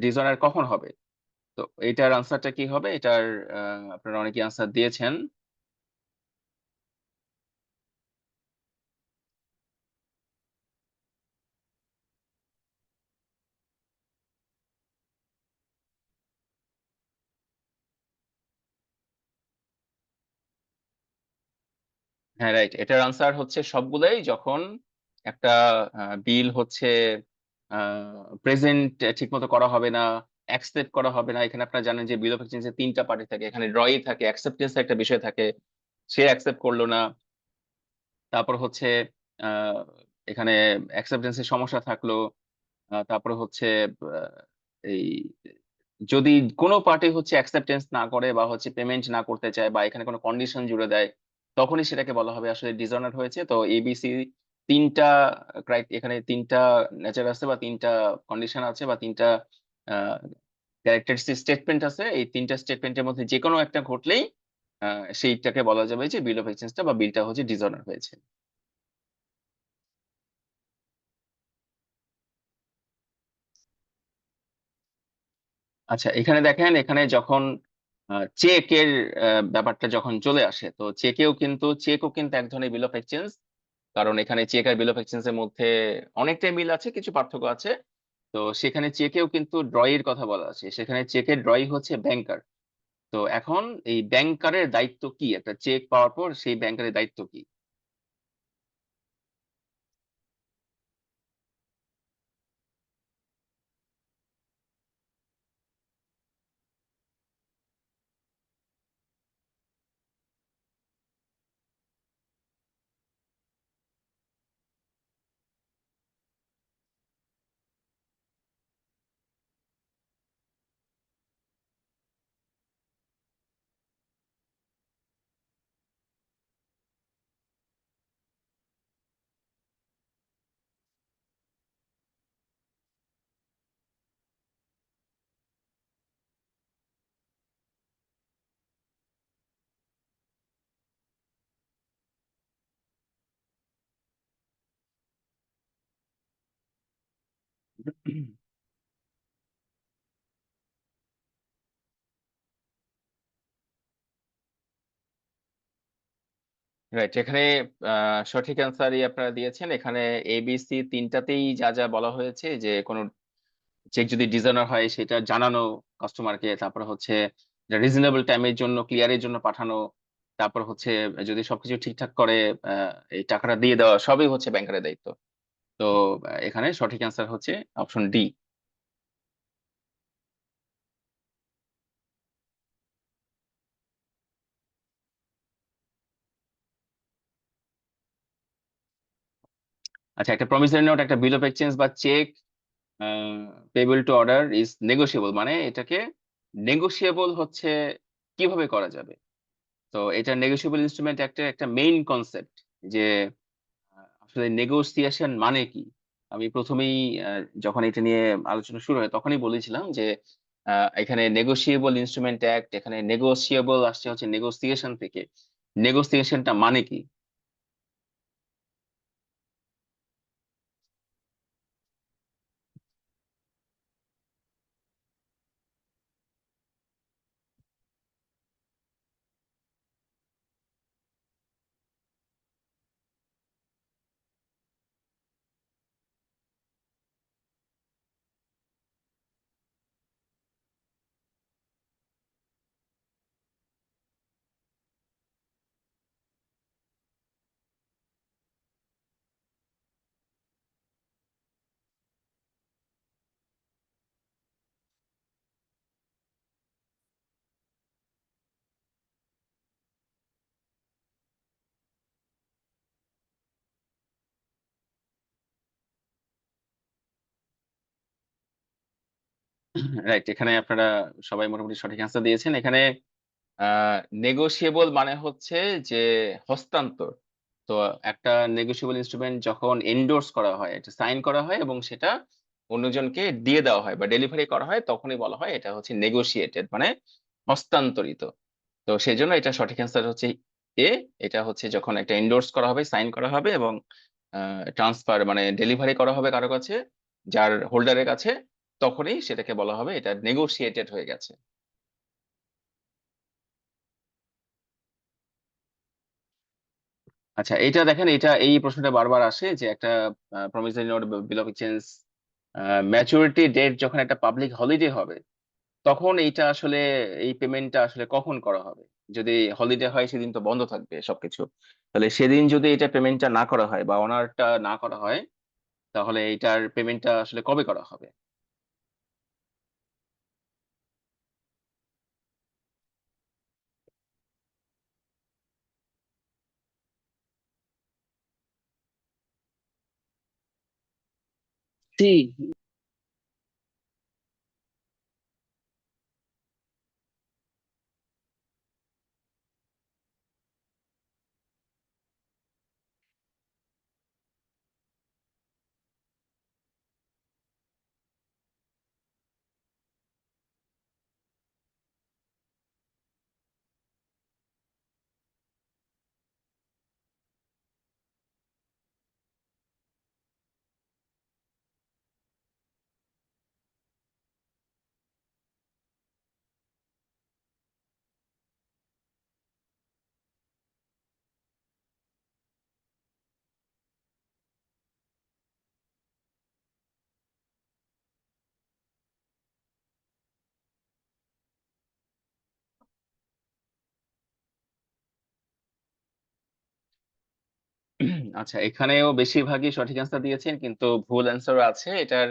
ডিসঅনার কখন হবে। তো এটার আনসারটা কি হবে, এটার আপনারা অনেকে আনসার দিয়েছেন। হ্যাঁ, রাইট, এটার আনসার হচ্ছে সবগুলাই যখন একটা বিল হচ্ছে প্রেজেন্ট ঠিক মতো করা হবে না, অ্যাকসেপ্ট করা হবে না। এখানে আপনারা জানেন যে বিল অফ এক্সচেঞ্জে তিনটা পার্টি থাকে, এখানে ড্রই থাকে, অ্যাকসেপ্টেন্স একটা বিষয় থাকে, সে অ্যাকসেপ্ট করলো না। তারপর হচ্ছে আহ, এখানে অ্যাকসেপ্টেন্সের সমস্যা থাকলো। তারপরে হচ্ছে আহ, এই যদি কোনো পার্টি হচ্ছে অ্যাকসেপ্টেন্স না করে বা হচ্ছে পেমেন্ট না করতে চায় বা এখানে কোনো কন্ডিশন জুড়ে দেয়, তখনই সেটাকে বলা হবে আসলে ডিসঅনার হয়েছে। তো এবিসি তিনটা এখানে তিনটা নেচার আছে বা তিনটা কন্ডিশন আছে বা তিনটা ক্যারেক্টারিস্টিক স্টেটমেন্ট আছে। এই তিনটা স্টেটমেন্টের মধ্যে যে কোনো একটা ঘটলেই সেইটাকে বলা যাবে যে বিল অফ এক্সচেঞ্জটা বা বিলটা হচ্ছে ডিসঅনার হয়েছে। আচ্ছা, এখানে দেখেন, এখানে যখন চেকের ব্যাপারটা যখন চলে আসে, তো চেকও কিন্তু এক ধরনের বিল অফ এক্সচেঞ্জ। কারণ এখানে চেক আর বিল অফ এক্সচেঞ্জের মধ্যে অনেকটাই মিল আছে, কিছু পার্থক্য আছে। তো সেখানে চেকেও কিন্তু ড্রয়ের কথা বলা আছে, সেখানে চেকের ড্রই হচ্ছে ব্যাংকার। তো এখন এই ব্যাংকারের দায়িত্ব কি, একটা চেক পাওয়ার পর সেই ব্যাংকারের দায়িত্ব কি? রাইট, এখানে সঠিক অ্যান্সারই আপনারা দিয়েছেন। এখানে এবিসি তিনটাতেই যা যা বলা হয়েছে, যে কোনো চেক যদি ডিজাইনার হয় সেটা জানানো কাস্টমারকে, তারপর হচ্ছে রিজনেবল টাইমের জন্য ক্লিয়ারের জন্য পাঠানো, তারপর হচ্ছে যদি সবকিছু ঠিকঠাক করে এই টাকাটা দিয়ে দেওয়া, সবই হচ্ছে ব্যাংকারের দায়িত্ব। তো এখানে সঠিক অ্যান্সার হচ্ছে অপশন ডি। আচ্ছা, একটা প্রমিসরি নোট, একটা বিল অফ এক্সচেঞ্জ বা cheque payable to order is negotiable, মানে এটাকে নেগোশিয়েবল হচ্ছে কিভাবে করা যাবে। তো এটা নেগোশিয়েবল ইনস্ট্রুমেন্ট একটা একটা মেইন কনসেপ্ট, যে আসলে নেগোসিয়েশন মানে কি। আমি প্রথমেই যখন এটা নিয়ে আলোচনা শুরু হয় তখনই বলেছিলাম যে এখানে নেগোশিয়েবল ইনস্ট্রুমেন্ট অ্যাক্ট, এখানে নেগোশিয়েবল আসছে হচ্ছে নেগোসিয়েশন থেকে। নেগোসিয়েশনটা মানে কি? রাইট, এখানে আপনারা সবাই মোটামুটি সঠিক অ্যান্সার দিয়েছেন। এখানে নেগোশিয়েবল মানে হচ্ছে যে হস্তান্তর। তো একটা নেগোশিয়েবল ইনস্ট্রুমেন্ট যখন এন্ডোর্স করা হয়, এটা সাইন করা হয় এবং সেটা অন্যজনকে দিয়ে দেওয়া হয় বা ডেলিভারি করা হয়, তখনই বলা হয় এটা হচ্ছে নেগোশিয়েটেড, মানে হস্তান্তরিত। তো সেই জন্য এটা সঠিক অ্যান্সার হচ্ছে এ। এটা হচ্ছে যখন একটা এন্ডোর্স করা হবে, সাইন করা হবে এবং ট্রান্সফার মানে ডেলিভারি করা হবে কারো কাছে, যার হোল্ডারের কাছে, তখনই সেটাকে বলা হবে এটা নেগোশিয়েটেড হয়ে গেছে। আচ্ছা, এটা দেখেন, এটা এই প্রশ্নটা বারবার আসে যে একটা promissory note, bill of exchange maturity date যখন একটা পাবলিক হলিডে হবে, তখন এইটা আসলে এই পেমেন্টটা আসলে কখন করা হবে। যদি হলিডে হয় সেদিন তো বন্ধ থাকবে সবকিছু, তাহলে সেদিন যদি এটা পেমেন্টটা না করা হয় বা অনারটা না করা হয়, তাহলে এইটার পেমেন্টটা আসলে কবে করা হবে? সি। আচ্ছা, এখানেও বেশিরভাগই সঠিক অ্যান্সার দিয়েছেন, কিন্তু ভুল অ্যান্সারও আছে এটার।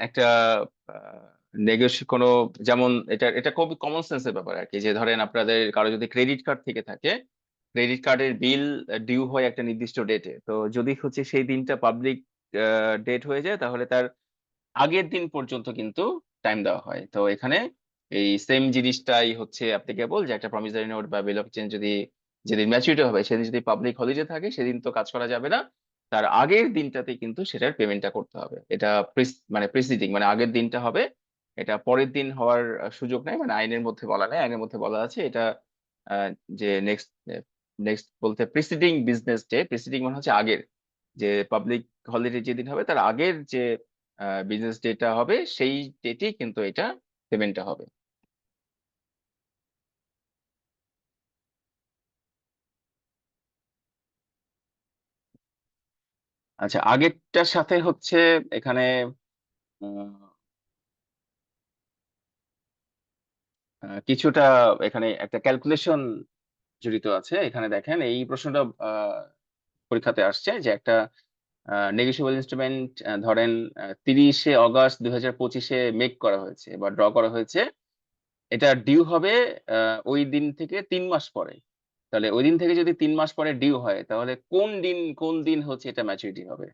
একটা কোনো, যেমন এটা এটা খুবই কমন সেন্সের ব্যাপার আর কি, যে ধরেন আপনাদের কারো যদি ক্রেডিট কার্ড থেকে থাকে, ক্রেডিট কার্ডের বিল ডিউ হয় একটা নির্দিষ্ট ডেটে, তো যদি হচ্ছে সেই দিনটা পাবলিক ডেট হয়ে যায়, তাহলে তার আগের দিন পর্যন্ত কিন্তু টাইম দেওয়া হয়। তো এখানে এই সেম জিনিসটাই হচ্ছে অ্যাপ্লিকেবল, যে একটা প্রমিসরি নোট বা বিল অফ এক্সচেঞ্জ যদি যেদিন ম্যাচুরিটি হবে সেদিন যদি পাবলিক হলিডে থাকে, সেদিন তো কাজ করা যাবে না, তার আগের দিনটাতে কিন্তু সেটার পেমেন্টটা করতে হবে। এটা মানে প্রিসিডিং, মানে আগের দিনটা হবে, এটা পরের দিন হওয়ার সুযোগ নাই, মানে আইনের মধ্যে বলা নেই, আইনের মধ্যে বলা আছে এটা আহ, যে নেক্সট নেক্সট বলতে প্রিসিডিং বিজনেস ডে, প্রিসিডিং মানে হচ্ছে আগের, যে পাবলিক হলিডে যেদিন হবে তার আগের যে বিজনেস ডেটা হবে, সেই ডেটেই কিন্তু এটা পেমেন্টটা হবে। আচ্ছা, আগেরটার সাথে হচ্ছে এখানে উম, কিছুটা এখানে একটা ক্যালকুলেশন জড়িত আছে। এখানে দেখেন এই প্রশ্নটা পরীক্ষাতে আসছে, যে একটা নেগোশিয়েবল ইনস্ট্রুমেন্ট ধরেন 30শে অগাস্ট 2025-এ মেক করা হয়েছে বা ড্র করা হয়েছে, এটা ডিউ হবে ওই দিন থেকে 3 মাস পরে। তাহলে ওই দিন থেকে যদি 3 মাস পরে ডিউ হয়, তাহলে কোন দিন হচ্ছে এটা ম্যাচুরিটি হবে?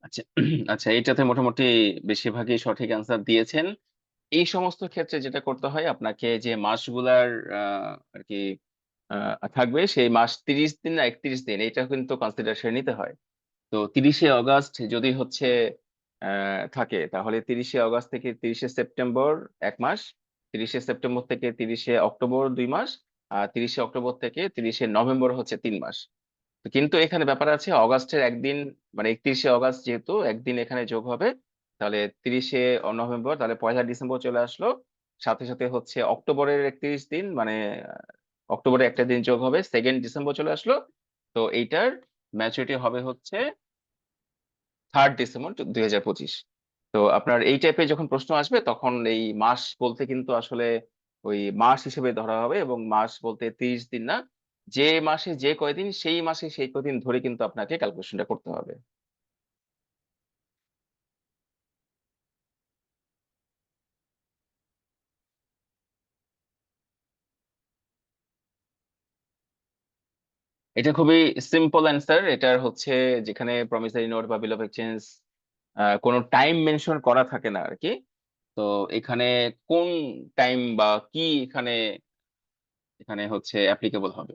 আচ্ছা, আচ্ছা, এইটাতে মোটামুটি বেশিরভাগই সঠিক অ্যান্সার দিয়েছেন। এই সমস্ত ক্ষেত্রে যেটা করতে হয়, আপনাকে যে মাসগুলার আর কি থাকবে, সেই মাস 30 দিন না 31 দিন, এটা কিন্তু কনসিডারেশন নিতে হয়। তো 30শে অগাস্ট যদি হচ্ছে থাকে, তাহলে 30শে অগাস্ট থেকে 30শে সেপ্টেম্বর 1 মাস, 30শে সেপ্টেম্বর থেকে 30শে অক্টোবর 2 মাস, আর 30শে অক্টোবর থেকে 30শে নভেম্বর হচ্ছে 3 মাস। তো কিন্তু এখানে ব্যাপার আছে, অগাস্টের একদিন, মানে 31শে অগাস্ট যেহেতু একদিন এখানে যোগ হবে, তাহলে 30শে নভেম্বর, তাহলে 1লা ডিসেম্বর চলে আসলো, সাথে সাথে হচ্ছে অক্টোবরের 31 দিন, মানে অক্টোবরে একটা দিন যোগ হবে, 2nd ডিসেম্বর চলে আসলো। তো এইটার ম্যাচুরিটি হবে হচ্ছে 3rd ডিসেম্বর 2025। তো আপনার এই টাইপের যখন প্রশ্ন আসবে, তখন এই মাস বলতে কিন্তু আসলে ওই মাস হিসেবে ধরা হবে, এবং মাস বলতে 30 দিন না, যে মাসে যে কয়দিন, সেই মাসে সেই কয়দিন ধরে কিন্তু আপনাকে ক্যালকুলেশনটা করতে হবে। এটা খুবই সিম্পল অ্যান্সার। এটার হচ্ছে যেখানে প্রমিসরি নোট বা বিল অফ এক্সচেঞ্জ কোনো টাইম মেনশন করা থাকে না আর কি, তো এখানে কোন টাইম বা কি এখানে এখানে হচ্ছে অ্যাপ্লিকেবল হবে?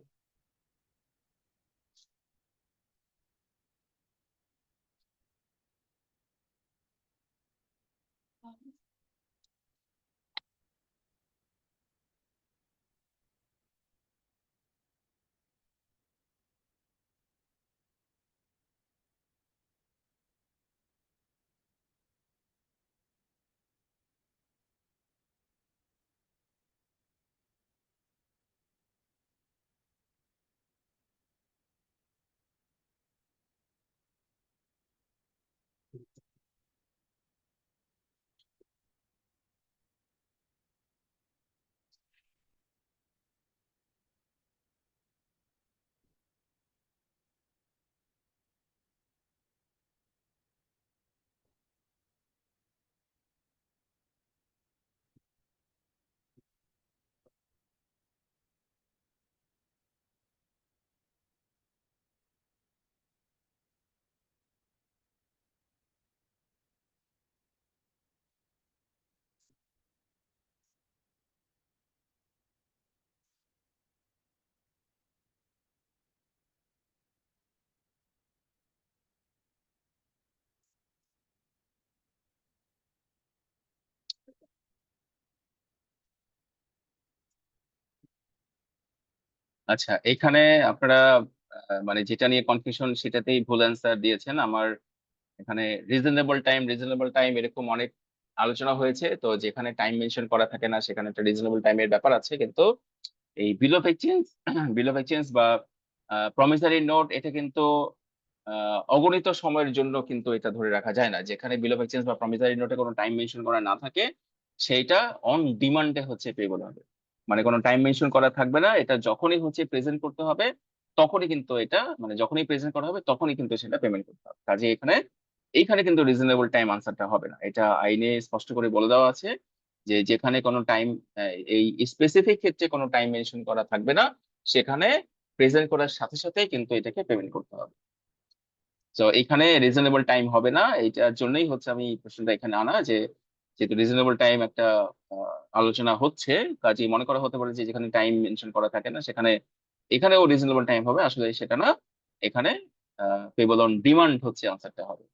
আচ্ছা, এখানে আপনারা মানে যেটা নিয়ে কনফিউশন সেটাতেই ভুল অ্যান্সার দিয়েছেন। আমার এখানে রিজনেবল টাইম এরকম অনেক আলোচনা হয়েছে, তো যেখানে টাইম মেনশন করা থাকে না সেখানে একটা রিজনেবল টাইমের ব্যাপার আছে, কিন্তু এই বিল of exchange bill of exchange বা প্রমিসারি নোট এটা কিন্তু অগণিত সময়ের জন্য কিন্তু এটা ধরে রাখা যায় না। যেখানে বিল অফ এক্সচেঞ্জ বা প্রমিসারি নোটে কোনো টাইম মেনশন করা না থাকে সেইটা অন ডিমান্ডে হচ্ছে পেবল হবে। মানে কোনো টাইম মেনশন করা থাকবে না, এটা যখনই হচ্ছে প্রেজেন্ট করতে হবে তখনই কিন্তু এটা মানে যখনই প্রেজেন্ট করা হবে তখনই কিন্তু সেটা পেমেন্ট করতে হবে। কাজে এখানে এইখানে কিন্তু রিজনেবল টাইম আনসারটা হবে না, এটা আইনে স্পষ্ট করে বলে দেওয়া আছে যে যেখানে কোনো টাইম এই স্পেসিফিক ক্ষেত্রে কোনো টাইম মেনশন করা থাকবে না সেখানে প্রেজেন্ট করার সাথে সাথে কিন্তু এটাকে পেমেন্ট করতে হবে। তো এখানে রিজনেবল টাইম হবে না, এইটার জন্যই হচ্ছে আমি এই প্রশ্নটা এখানে আনা যে যেহেতু রিজনেবল টাইম একটা আলোচনা হচ্ছে, কাজে মনে করা হতে পারে যে যেখানে টাইম মেনশন করা থাকে না সেখানে এখানেও রিজনেবল টাইম হবে, আসলে সেটা না। এখানে পেবল অন ডিমান্ড হচ্ছে আনসারটা হবে।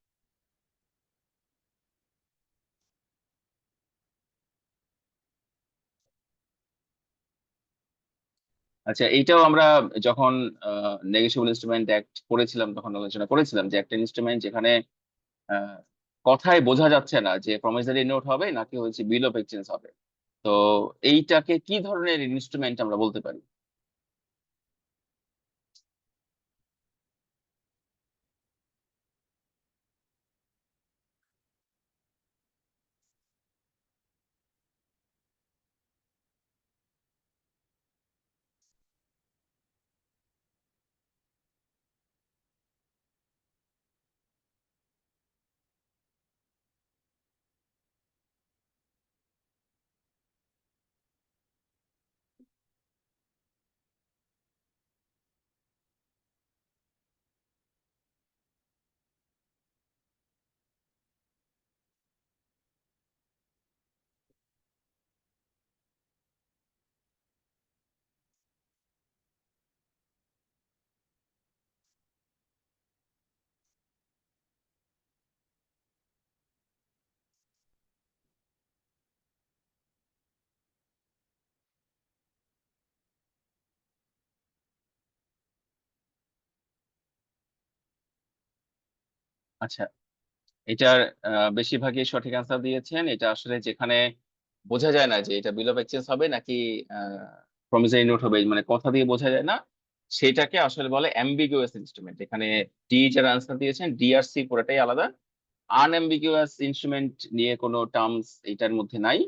আচ্ছা, এইটাও আমরা যখন নেগোশিয়েবল ইনস্ট্রুমেন্ট অ্যাক্ট করেছিলাম তখন আলোচনা করেছিলাম যে একটা ইনস্ট্রুমেন্ট যেখানে আহ, কথায় বোঝা যাচ্ছে না যে প্রমিসারি নোট হবে নাকি হচ্ছে বিল অফ এক্সচেঞ্জ হবে, তো এইটাকে কি ধরনের ইনস্ট্রুমেন্ট আমরা বলতে পারি? আচ্ছা, এটার বেশিরভাগই সঠিক আনসার দিয়েছেন। এটা আসলে যেখানে বোঝা যায় না যে এটা বিল অফ এক্সচেঞ্জ হবে নাকি প্রমিসারি নোট হবে, মানে কথা দিয়ে বোঝা যায় না, সেটাকে আসলে বলে অ্যাম্বিগুয়াস ইনস্ট্রুমেন্ট। এখানে ডি যারা আনসার দিয়েছেন ডি আর সি পুরোটাই আলাদা। আনঅ্যাম্বিগুয়াস ইনস্ট্রুমেন্ট নিয়ে কোনো টার্মস এটার মধ্যে নাই।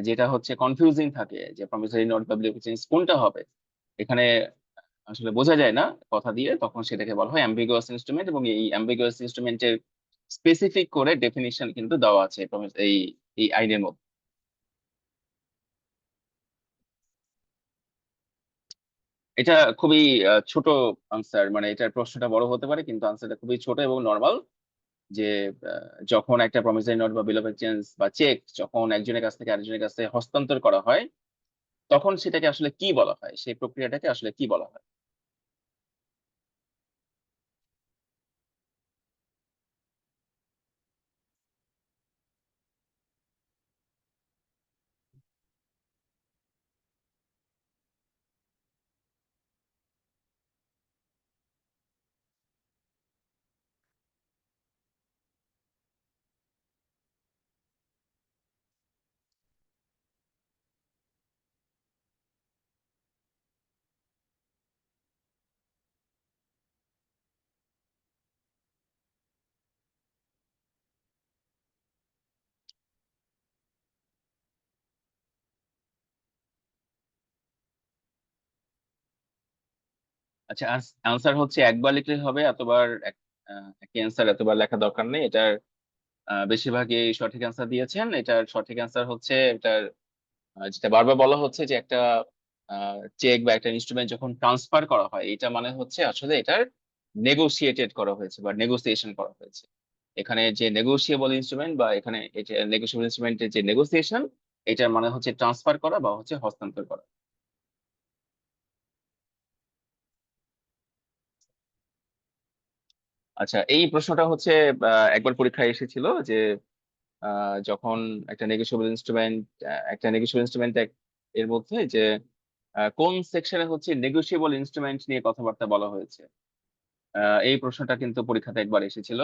যেটা হচ্ছে কনফিউজিং থাকে যে প্রমিসারি নোট বা বিল অফ এক্সচেঞ্জ কোনটা হবে, এখানে আসলে বোঝা যায় না কথা দিয়ে, তখন সেটাকে বলা হয় অ্যাম্বিগুয়াস ইনস্ট্রুমেন্ট। এবং এই অ্যাম্বিগুয়াস ইনস্ট্রুমেন্টের স্পেসিফিক করে ডেফিনিশন কিন্তু দেওয়া আছে এই এই আইনের মধ্যে। এটা খুবই ছোট আনসার, মানে এটার প্রশ্নটা বড় হতে পারে কিন্তু আনসারটা খুবই ছোট এবং নর্মাল। যে যখন একটা প্রমিসারি নোট বা বিল অফ এক্সচেঞ্জ বা চেক যখন একজনের কাছ থেকে আরেকজনের কাছে হস্তান্তর করা হয় তখন সেটাকে আসলে কি বলা হয়, সেই প্রক্রিয়াটাকে আসলে কি বলা হয়? আচ্ছা, আনসার হচ্ছে একবার লিখলে হবে, এতবার একই অ্যান্সার এতবার লেখা দরকার নেই। এটার বেশিরভাগই সঠিক অ্যান্সার দিয়েছেন। এটার সঠিক অ্যান্সার হচ্ছে এটার যেটা বারবার বলা হচ্ছে যে একটা চেক বা একটা ইনস্ট্রুমেন্ট যখন ট্রান্সফার করা হয় এটা মানে হচ্ছে আসলে এটার নেগোসিয়েটেড করা হয়েছে বা নেগোসিয়েশন করা হয়েছে। এখানে যে নেগোসিয়েবল ইনস্ট্রুমেন্ট বা এখানে এটা নেগোসিয়েবল ইনস্ট্রুমেন্টের যে নেগোসিয়েশন এটার মানে হচ্ছে ট্রান্সফার করা বা হচ্ছে হস্তান্তর করা। আচ্ছা, এই প্রশ্নটা হচ্ছে একবার পরীক্ষায় এসেছিল যে যখন একটা নেগোশিয়েবল ইনস্ট্রুমেন্ট এর মধ্যে যে কোন সেকশনে হচ্ছে নেগোশিয়েবল ইনস্ট্রুমেন্ট নিয়ে কথাবার্তা বলা হয়েছে? এই প্রশ্নটা কিন্তু পরীক্ষাতে একবার এসেছিল।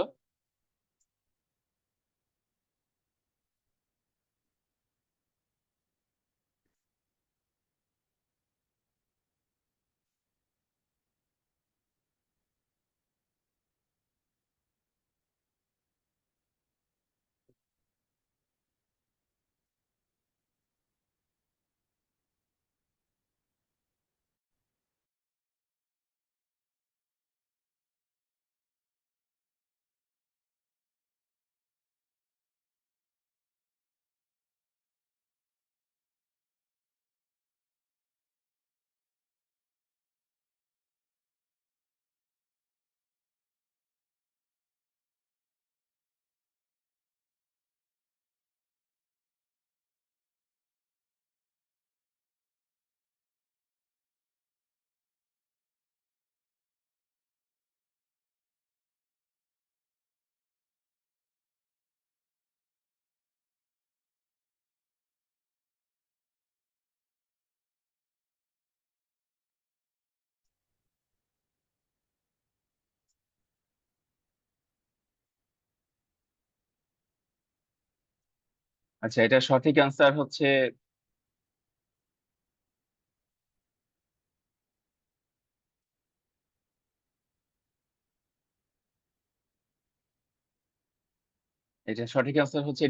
আচ্ছা, এটা সঠিক অ্যান্সার হচ্ছে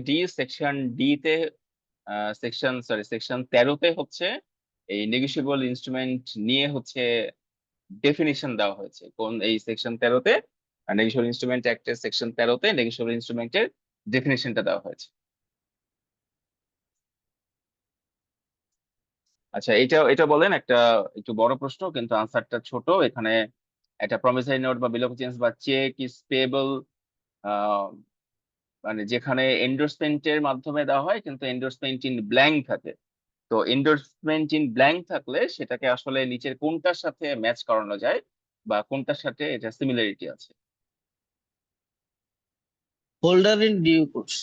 ডি। সেকশন ডি তে সেকশন 13-তে হচ্ছে এই নেগোশিয়েবল ইনস্ট্রুমেন্ট নিয়ে হচ্ছে ডেফিনিশন দেওয়া হয়েছে। কোন এই সেকশন 13-তে নেগোশিয়েবল ইনস্ট্রুমেন্ট অ্যাক্টের সেকশন 13-তে নেগোশিয়েবল ইনস্ট্রুমেন্টের ডেফিনিশনটা দেওয়া হয়েছে। আচ্ছা, এটা বলেন একটা একটু বড় প্রশ্ন, কিন্তু আনসারটা ছোট। এখানে একটা প্রমিসরি নোট বা বিল অফ এক্সচেঞ্জ বা চেক ইজ পেয়েবল, মানে যেখানে এন্ডোর্সমেন্টের মাধ্যমে দেওয়া হয় কিন্তু এন্ডোর্সমেন্ট ইন ব্ল্যাঙ্ক থাকে। তো এন্ডোর্সমেন্ট ইন ব্ল্যাঙ্ক থাকলে সেটাকে আসলে নিচের কোনটার সাথে ম্যাচ করানো যায় বা কোনটার সাথে এটা সিমিলারিটি আছে? Holder in due course.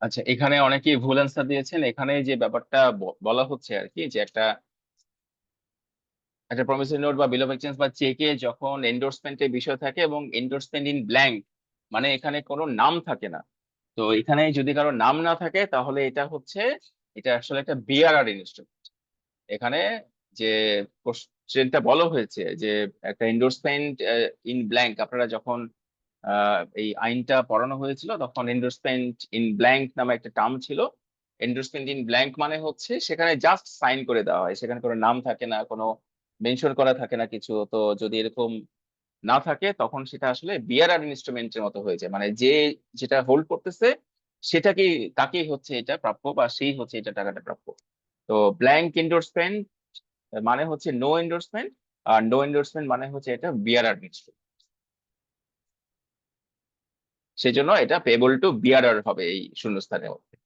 আচ্ছা, এখানে অনেকেই ভুল অ্যান্সার দিয়েছেন। এখানে যে ব্যাপারটা বলা হচ্ছে আর কি, যে একটা একটা প্রমিসরি নোট বা বিল অফ এক্সচেঞ্জ বা চেকে যখন এন্ডোর্সমেন্টের বিষয় থাকে এবং এন্ডোর্সমেন্ট ইন ব্ল্যাঙ্ক, মানে এখানে কোনো নাম থাকে না। তো এখানে যদি কারো নাম না থাকে তাহলে এটা আসলে একটা বিআরআর ইনস্ট্রুমেন্ট। এখানে যে কোশ্চেনটা বলা হয়েছে যে একটা এন্ডোর্সমেন্ট ইন ব্ল্যাঙ্ক, আপনারা যখন এই আইনটা পড়ানো হয়েছিল তখন এন্ডোর্সমেন্ট ইন ব্ল্যাঙ্ক নামে একটা টার্ম ছিল। এন্ডোর্সমেন্ট ইন ব্ল্যাঙ্ক মানে হচ্ছে সেখানে জাস্ট সাইন করে দেওয়া হয়, সেখানে কোনো নাম থাকে না, কোনো মেনশন করা থাকে না কিছু। তো যদি এরকম না থাকে তখন সেটা আসলে বিআরআর ইনস্ট্রুমেন্টের মতো হয়ে যায়, মানে যে যেটা হোল্ড করতেছে সেটাকেই তাকেই হচ্ছে এটা প্রাপ্য বা সেই হচ্ছে এটা টাকাটা প্রাপ্য। তো ব্ল্যাঙ্ক এন্ডোর্সমেন্ট মানে হচ্ছে নো এন্ডোর্সমেন্ট, আর নো এন্ডোর্সমেন্ট মানে হচ্ছে এটা বিআরআর ইনস্ট্রুমেন্ট। সেই জন্য এটা পেবল টু বিআরআর হবে এই শূন্যস্থানের মধ্যে।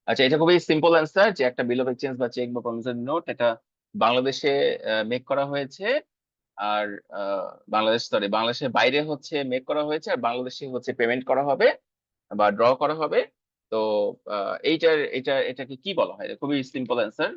আচ্ছা, এটা খুবই সিম্পল অ্যান্সার, যে একটা বিল অফ এক্সচেঞ্জ বা চেক বা প্রমিসরি নোট এটা বাংলাদেশে মেক করা হয়েছে, আর বাংলাদেশের বাইরে হচ্ছে মেক করা হয়েছে, আর বাংলাদেশে হচ্ছে পেমেন্ট করা হবে বা ড্র করা হবে। তো এটাকে কি বলা হয়? এটা খুবই সিম্পল অ্যান্সার।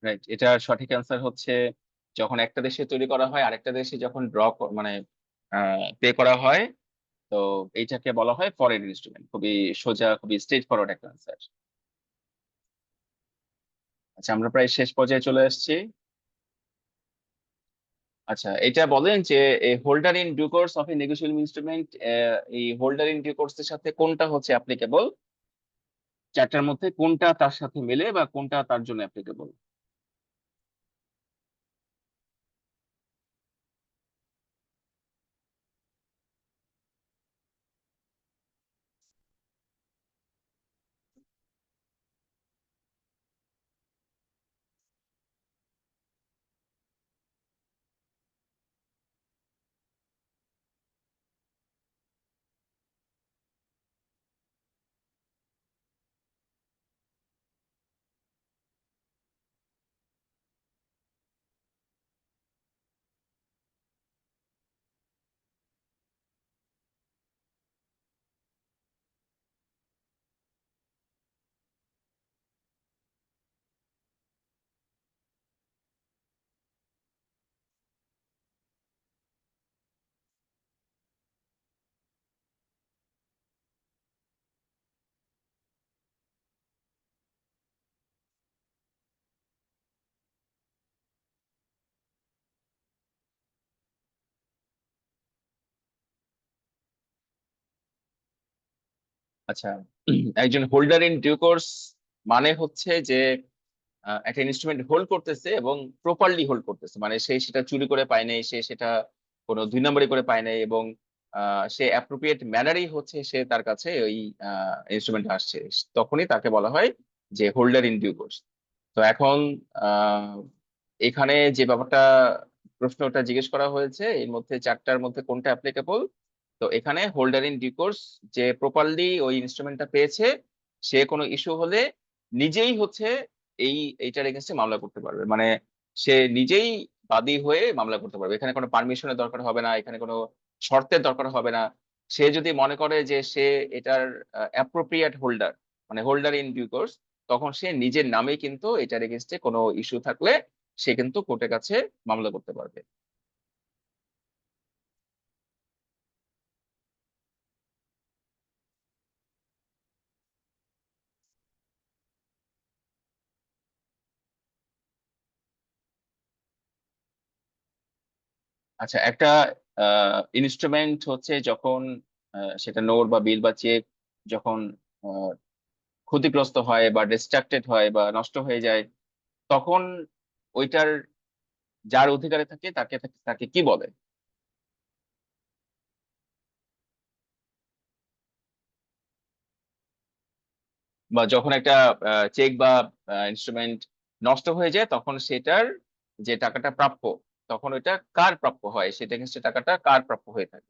রাইট, এটার সঠিক অ্যান্সার হচ্ছে যখন একটা দেশে তৈরি করা হয় আরেকটা দেশে যখন মানে পে করা হয়, তো এইটাকে বলা হয় ফরেন ইনস্ট্রুমেন্ট। খুবই সোজা, খুবই স্ট্রেট ফরওয়ার্ড একটা অ্যান্সার। আচ্ছা, আমরা প্রায় শেষ পর্যায়ে চলে আসছি। আচ্ছা, এটা বলেন যে holder in due course of a negotiable instrument, এই হোল্ডার ইন ডিউ কোর্স এর সাথে কোনটা হচ্ছে অ্যাপ্লিকেবল, চারটার মধ্যে কোনটা তার সাথে মেলে বা কোনটা তার জন্য অ্যাপ্লিকেবল? আচ্ছা, একজন হোল্ডার ইন ডিউ কোর্স মানে হচ্ছে যে একটা ইনস্ট্রুমেন্ট হোল্ড করতেছে এবং প্রপারলি হোল্ড করতেছে, মানে সে সেটা চুরি করে পায় নাই, সে সেটা কোনো দুই নম্বরই করে পায় নাই, এবং সে অ্যাপ্রোপ্রিয়েট ম্যানারেই হচ্ছে সে তার কাছে ওই ইনস্ট্রুমেন্ট আসছে, তখনই তাকে বলা হয় যে হোল্ডার ইন ডিউ কোর্স। তো এখন আহ এখানে যে ব্যাপারটা, প্রশ্নটা জিজ্ঞেস করা হয়েছে এর মধ্যে চারটার মধ্যে কোনটা অ্যাপ্লিকেবল, তো এখানে হোল্ডার ইন ডিউ কোর্স যে প্রপারলি ওই ইনস্ট্রুমেন্টটা পেয়েছে, সে কোনো ইস্যু হলে নিজেই হচ্ছে এইটার এগেনস্টে মামলা করতে পারবে, মানে সে নিজেই বাদী হয়ে মামলা করতে পারবে। এখানে কোনো পারমিশনের দরকার হবে না, এখানে কোনো শর্তের দরকার হবে না। সে যদি মনে করে যে সে এটার অ্যাপ্রোপ্রিয়েট হোল্ডার, মানে হোল্ডার ইন ডিউ কোর্স, তখন সে নিজের নামেই কিন্তু এটার এগেনস্টে কোনো ইস্যু থাকলে সে কিন্তু কোর্টের কাছে মামলা করতে পারবে। আচ্ছা, একটা ইনস্ট্রুমেন্ট হচ্ছে যখন সেটা নোট বা বিল বা চেক যখন আহ, ক্ষতিগ্রস্ত হয় বা ডিস্ট্রাক্টেড হয় বা নষ্ট হয়ে যায়, তখন ওইটার যার অধিকারে থাকে তাকে তাকে কি বলে? বা যখন একটা চেক বা ইনস্ট্রুমেন্ট নষ্ট হয়ে যায় তখন সেটার যে টাকাটা প্রাপ্য, তখন ওইটা কার প্রাপ্য হয়, সেটা কিন্তু সে টাকাটা কার প্রাপ্য হয়ে থাকে?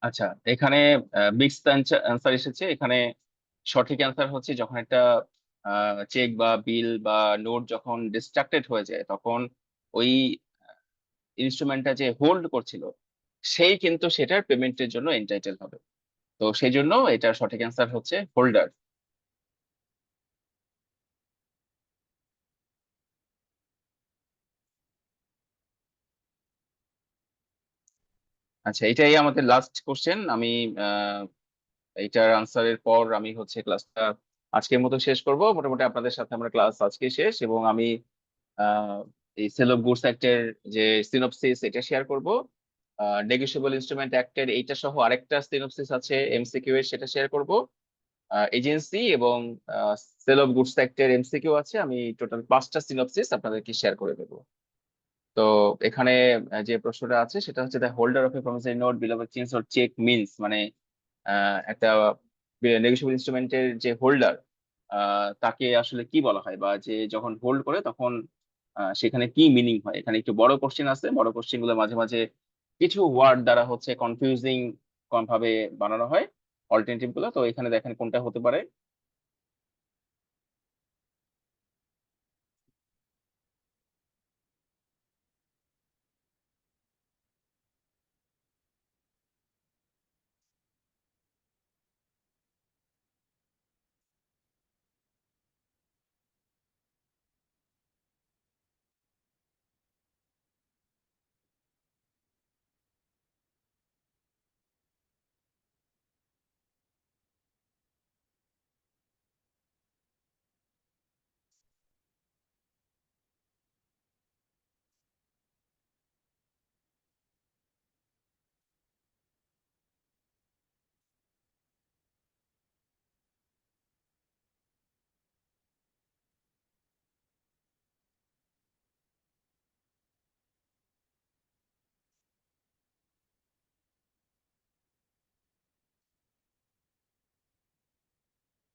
আচ্ছা, এখানে মিক্সড অ্যান্সার এসেছে। এখানে সঠিক অ্যান্সার হচ্ছে যখন একটা চেক বা বিল বা নোট যখন ডিস্ট্রাক্টেড হয়ে যায়, তখন ওই ইনস্ট্রুমেন্টটা যে হোল্ড করছিল সেই কিন্তু সেটার পেমেন্টের জন্য এন্টাইটেল হবে। তো সেই জন্য এটার সঠিক অ্যান্সার হচ্ছে হোল্ডার। আচ্ছা, এটাই আমাদের লাস্ট কোশ্চেন। আমি আহ, এইটার আনসারের পর আমি হচ্ছে ক্লাসটা আজকের মতো শেষ করব। মোটামুটি আপনাদের সাথে আমরা ক্লাস আজকে শেষ, এবং আমি আহ, এই সেল অফ গুডস অ্যাক্টের যে সিনপসিস এটা শেয়ার করব। নেগোশিয়েবল ইনস্ট্রুমেন্ট অ্যাক্টের এইটা সহ আরেকটা সিনপসিস আছে এমসিকিউ এর, সেটা শেয়ার করব। এজেন্সি এবং সেল অফ গুডস অ্যাক্টের এমসিকিউ আছে, আমি টোটাল 5টা সিনপসিস আপনাদেরকে শেয়ার করে দেবো। তো এখানে যে প্রশ্নটা আছে সেটা হচ্ছে, the holder of a promissory note bill of exchange or cheque means, মানে একটা নেগোশিয়েবল ইনস্ট্রুমেন্টের যে হোল্ডার তাকে আসলে কি বলা হয়, বা যে যখন হোল্ড করে তখন সেখানে কি মিনিং হয়। এখানে একটু বড় কোশ্চেন আছে, বড় কোশ্চেন গুলো মাঝে মাঝে কিছু ওয়ার্ড দ্বারা হচ্ছে কনফিউজিং ভাবে বানানো হয় অল্টারনেটিভ গুলো। তো এখানে দেখেন কোনটা হতে পারে।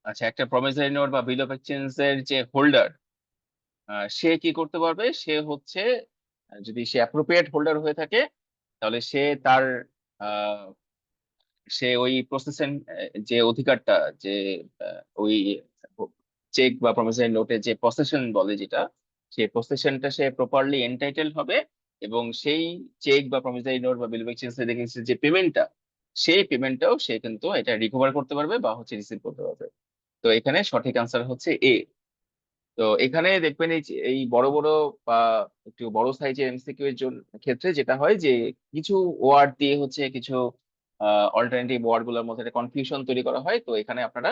আচ্ছা, একটা প্রমিসরি নোট বা বিল অফ এক্সচেঞ্জ এর যে হোল্ডার, সে কি করতে পারবে, সে হচ্ছে যদি সে অ্যাপ্রোপ্রিয়েট হোল্ডার হয়ে থাকে, তাহলে সে তার আহ, সে ওই প্রসেসের যে অধিকারটা, যে ওই চেক বা প্রমিসরি নোটের যে পসেশন বলে যেটা, সেই পসেশনটা সে প্রপারলি এন্টাইটেল হবে, এবং সেই চেক বা প্রমিসরি নোট বা বিল অফ এক্সচেঞ্জ যে পেমেন্টটা, সেই পেমেন্টটাও সে কিন্তু এটা রিকভার করতে পারবে বা হচ্ছে রিসিভ করতে পারবে। তো এখানে সঠিক আনসার হচ্ছে এ। তো এখানে দেখবেন এই এই বড় বড় বা একটু বড় সাইজের এমসিকিউ এর জন্য ক্ষেত্রে যেটা হয় যে কিছু ওয়ার্ড দিয়ে হচ্ছে কিছু অল্টারনেটিভ ওয়ার্ড গুলোর মধ্যে একটা কনফিউশন তৈরি করা হয়। তো এখানে আপনারা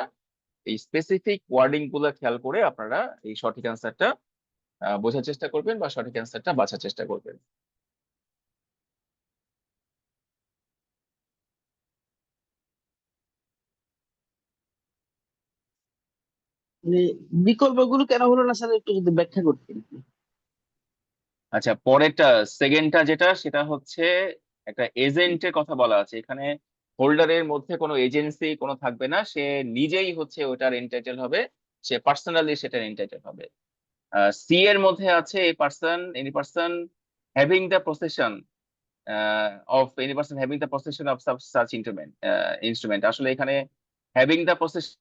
এই স্পেসিফিক ওয়ার্ডিং গুলো খেয়াল করে আপনারা এই সঠিক অ্যান্সারটা বোঝার চেষ্টা করবেন বা সঠিক অ্যান্সারটা বাছার চেষ্টা করবেন। মানে বিকল্পগুলো কেন হলো না স্যার, একটু যদি ব্যাখ্যা করতেন। আচ্ছা, পরেরটা সেকেন্ডটা যেটা, সেটা হচ্ছে একটা এজেন্টের কথা বলা আছে এখানে। হোল্ডারের মধ্যে কোনো এজেন্সি কোনো থাকবে না, সে নিজেই হচ্ছে ওটার এন্টাইটেল হবে, সে পার্সোনালি সেটার এন্টাইটেল হবে। সি এর মধ্যে আছে any person having the possession of any person having the possession of such instrument. আসলে এখানে having the possession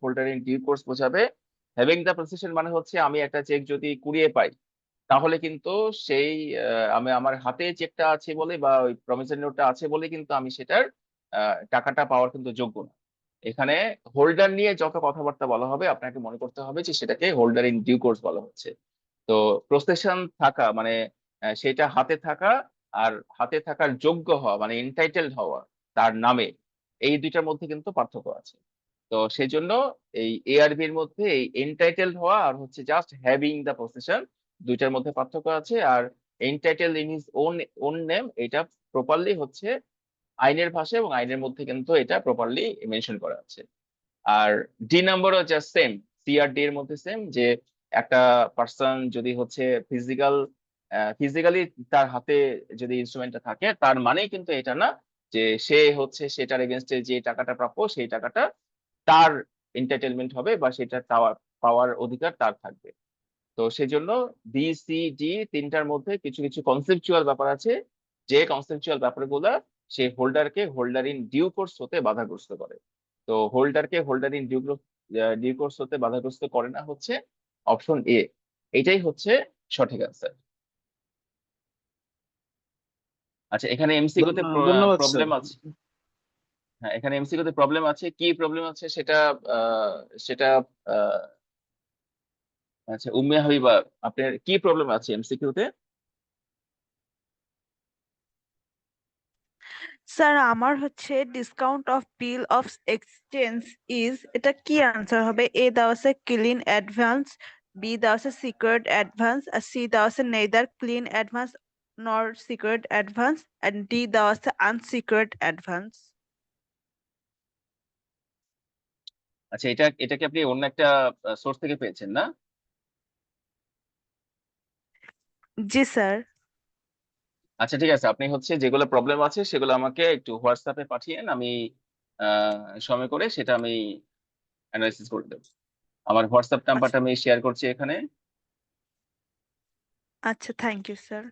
holder in due course বোঝাবে। হ্যাভিং দ্য পসেশন মানে হচ্ছে আমি একটা চেক যদি কুড়িয়ে পাই, তাহলে কিন্তু সেই আমি আমার হাতে চেকটা আছে বলে বা ওই প্রমিসরি নোটটা আছে বলে কিন্তু আমি সেটার টাকাটা পাওয়ার কিন্তু যোগ্য না। এখানে হোল্ডার নিয়ে যত কথাবার্তা বলা হবে আপনাকে মনে করতে হবে যে সেটাকে হোল্ডার ইন ডিউ কোর্স বলা হচ্ছে। তো প্রসেশন থাকা মানে সেটা হাতে থাকা, আর হাতে থাকার যোগ্য হওয়া মানে এন্টাইটেলড হওয়া তার নামে, এই দুইটার মধ্যে কিন্তু পার্থক্য আছে। তো সেই জন্য এই এআরবি এর মধ্যে এই এন্টাইটেলড হওয়া আর হচ্ছে জাস্ট হ্যাভিং দ্য পসেশন, দুইটার মধ্যে পার্থক্য আছে। আর entitle in his own own name, এটা প্রপারলি হচ্ছে আইনের ভাষা এবং আইনের মধ্যে কিন্তু এটা প্রপারলি মেনশন করা আছে। আর ডি নাম্বারও জাস্ট সেম, সি আর ডি এর মধ্যে সেম, যে একটা পার্সন যদি হচ্ছে ফিজিক্যাল ফিজিক্যালি তার হাতে যদি ইনস্ট্রুমেন্টটা থাকে, তার মানেই কিন্তু এটা না যে সে হচ্ছে সেটার এগেনস্টে যে টাকাটা প্রাপ্য সেই টাকাটা তার এন্টারটেনমেন্ট হবে বা সেটা পাওয়ার পাওয়ার অধিকার তার থাকবে। তো সেই জন্য বি সি ডি তিনটার মধ্যে কিছু কিছু কনসেপচুয়াল ব্যাপার আছে, যে কনসেপচুয়াল ব্যাপারগুলো সেই হোল্ডারকে হোল্ডার ইন ডিউ কোর্স হতে বাধাগ্রস্ত করে। তো হোল্ডারকে হোল্ডারিং ডিউকোর্স হতে বাধাগ্রস্ত করে না হচ্ছে অপশন এ। এটাই হচ্ছে সঠিক আনসার। আচ্ছা, এখানে এমসিকিউ তে ধন্যবাদ স্যার। প্রবলেম আছে। হ্যাঁ, এখানে এমসিকিউ তে প্রবলেম আছে। কি প্রবলেম আছে সেটা সেটা আহ, আচ্ছা উম্মে হাবিবা, আপনার কি প্রবলেম আছে এমসিকিউ তে? স্যার আমার হচ্ছে discount of bill of exchange is, এটা কি আনসার হবে? এ দেওয়া আছে ক্লিন অ্যাডভান্স, বি দেওয়া আছে সিকিউরড অ্যাডভান্স, আর সি দেওয়া আছে নেইদার ক্লিন অ্যাডভান্স নর সিকিউরড অ্যাডভান্স, এন্ড ডি দেওয়া আছে আনসিকিউরড অ্যাডভান্স। আচ্ছা, এটা কি আপনি অন্য একটা সোর্স থেকে পেয়েছেন না? জি স্যার। আচ্ছা ঠিক আছে, আপনি হচ্ছে যেগুলো প্রবলেম আছে সেগুলো আমাকে একটু হোয়াটসঅ্যাপে পাঠিয়েন, আমি সময় করে সেটা আমি অ্যানালাইসিস করে দেবো। আমার হোয়াটসঅ্যাপ আচ্ছা নাম্বারটা আমি শেয়ার করছি এখানে। আচ্ছা, থ্যাংক ইউ স্যার।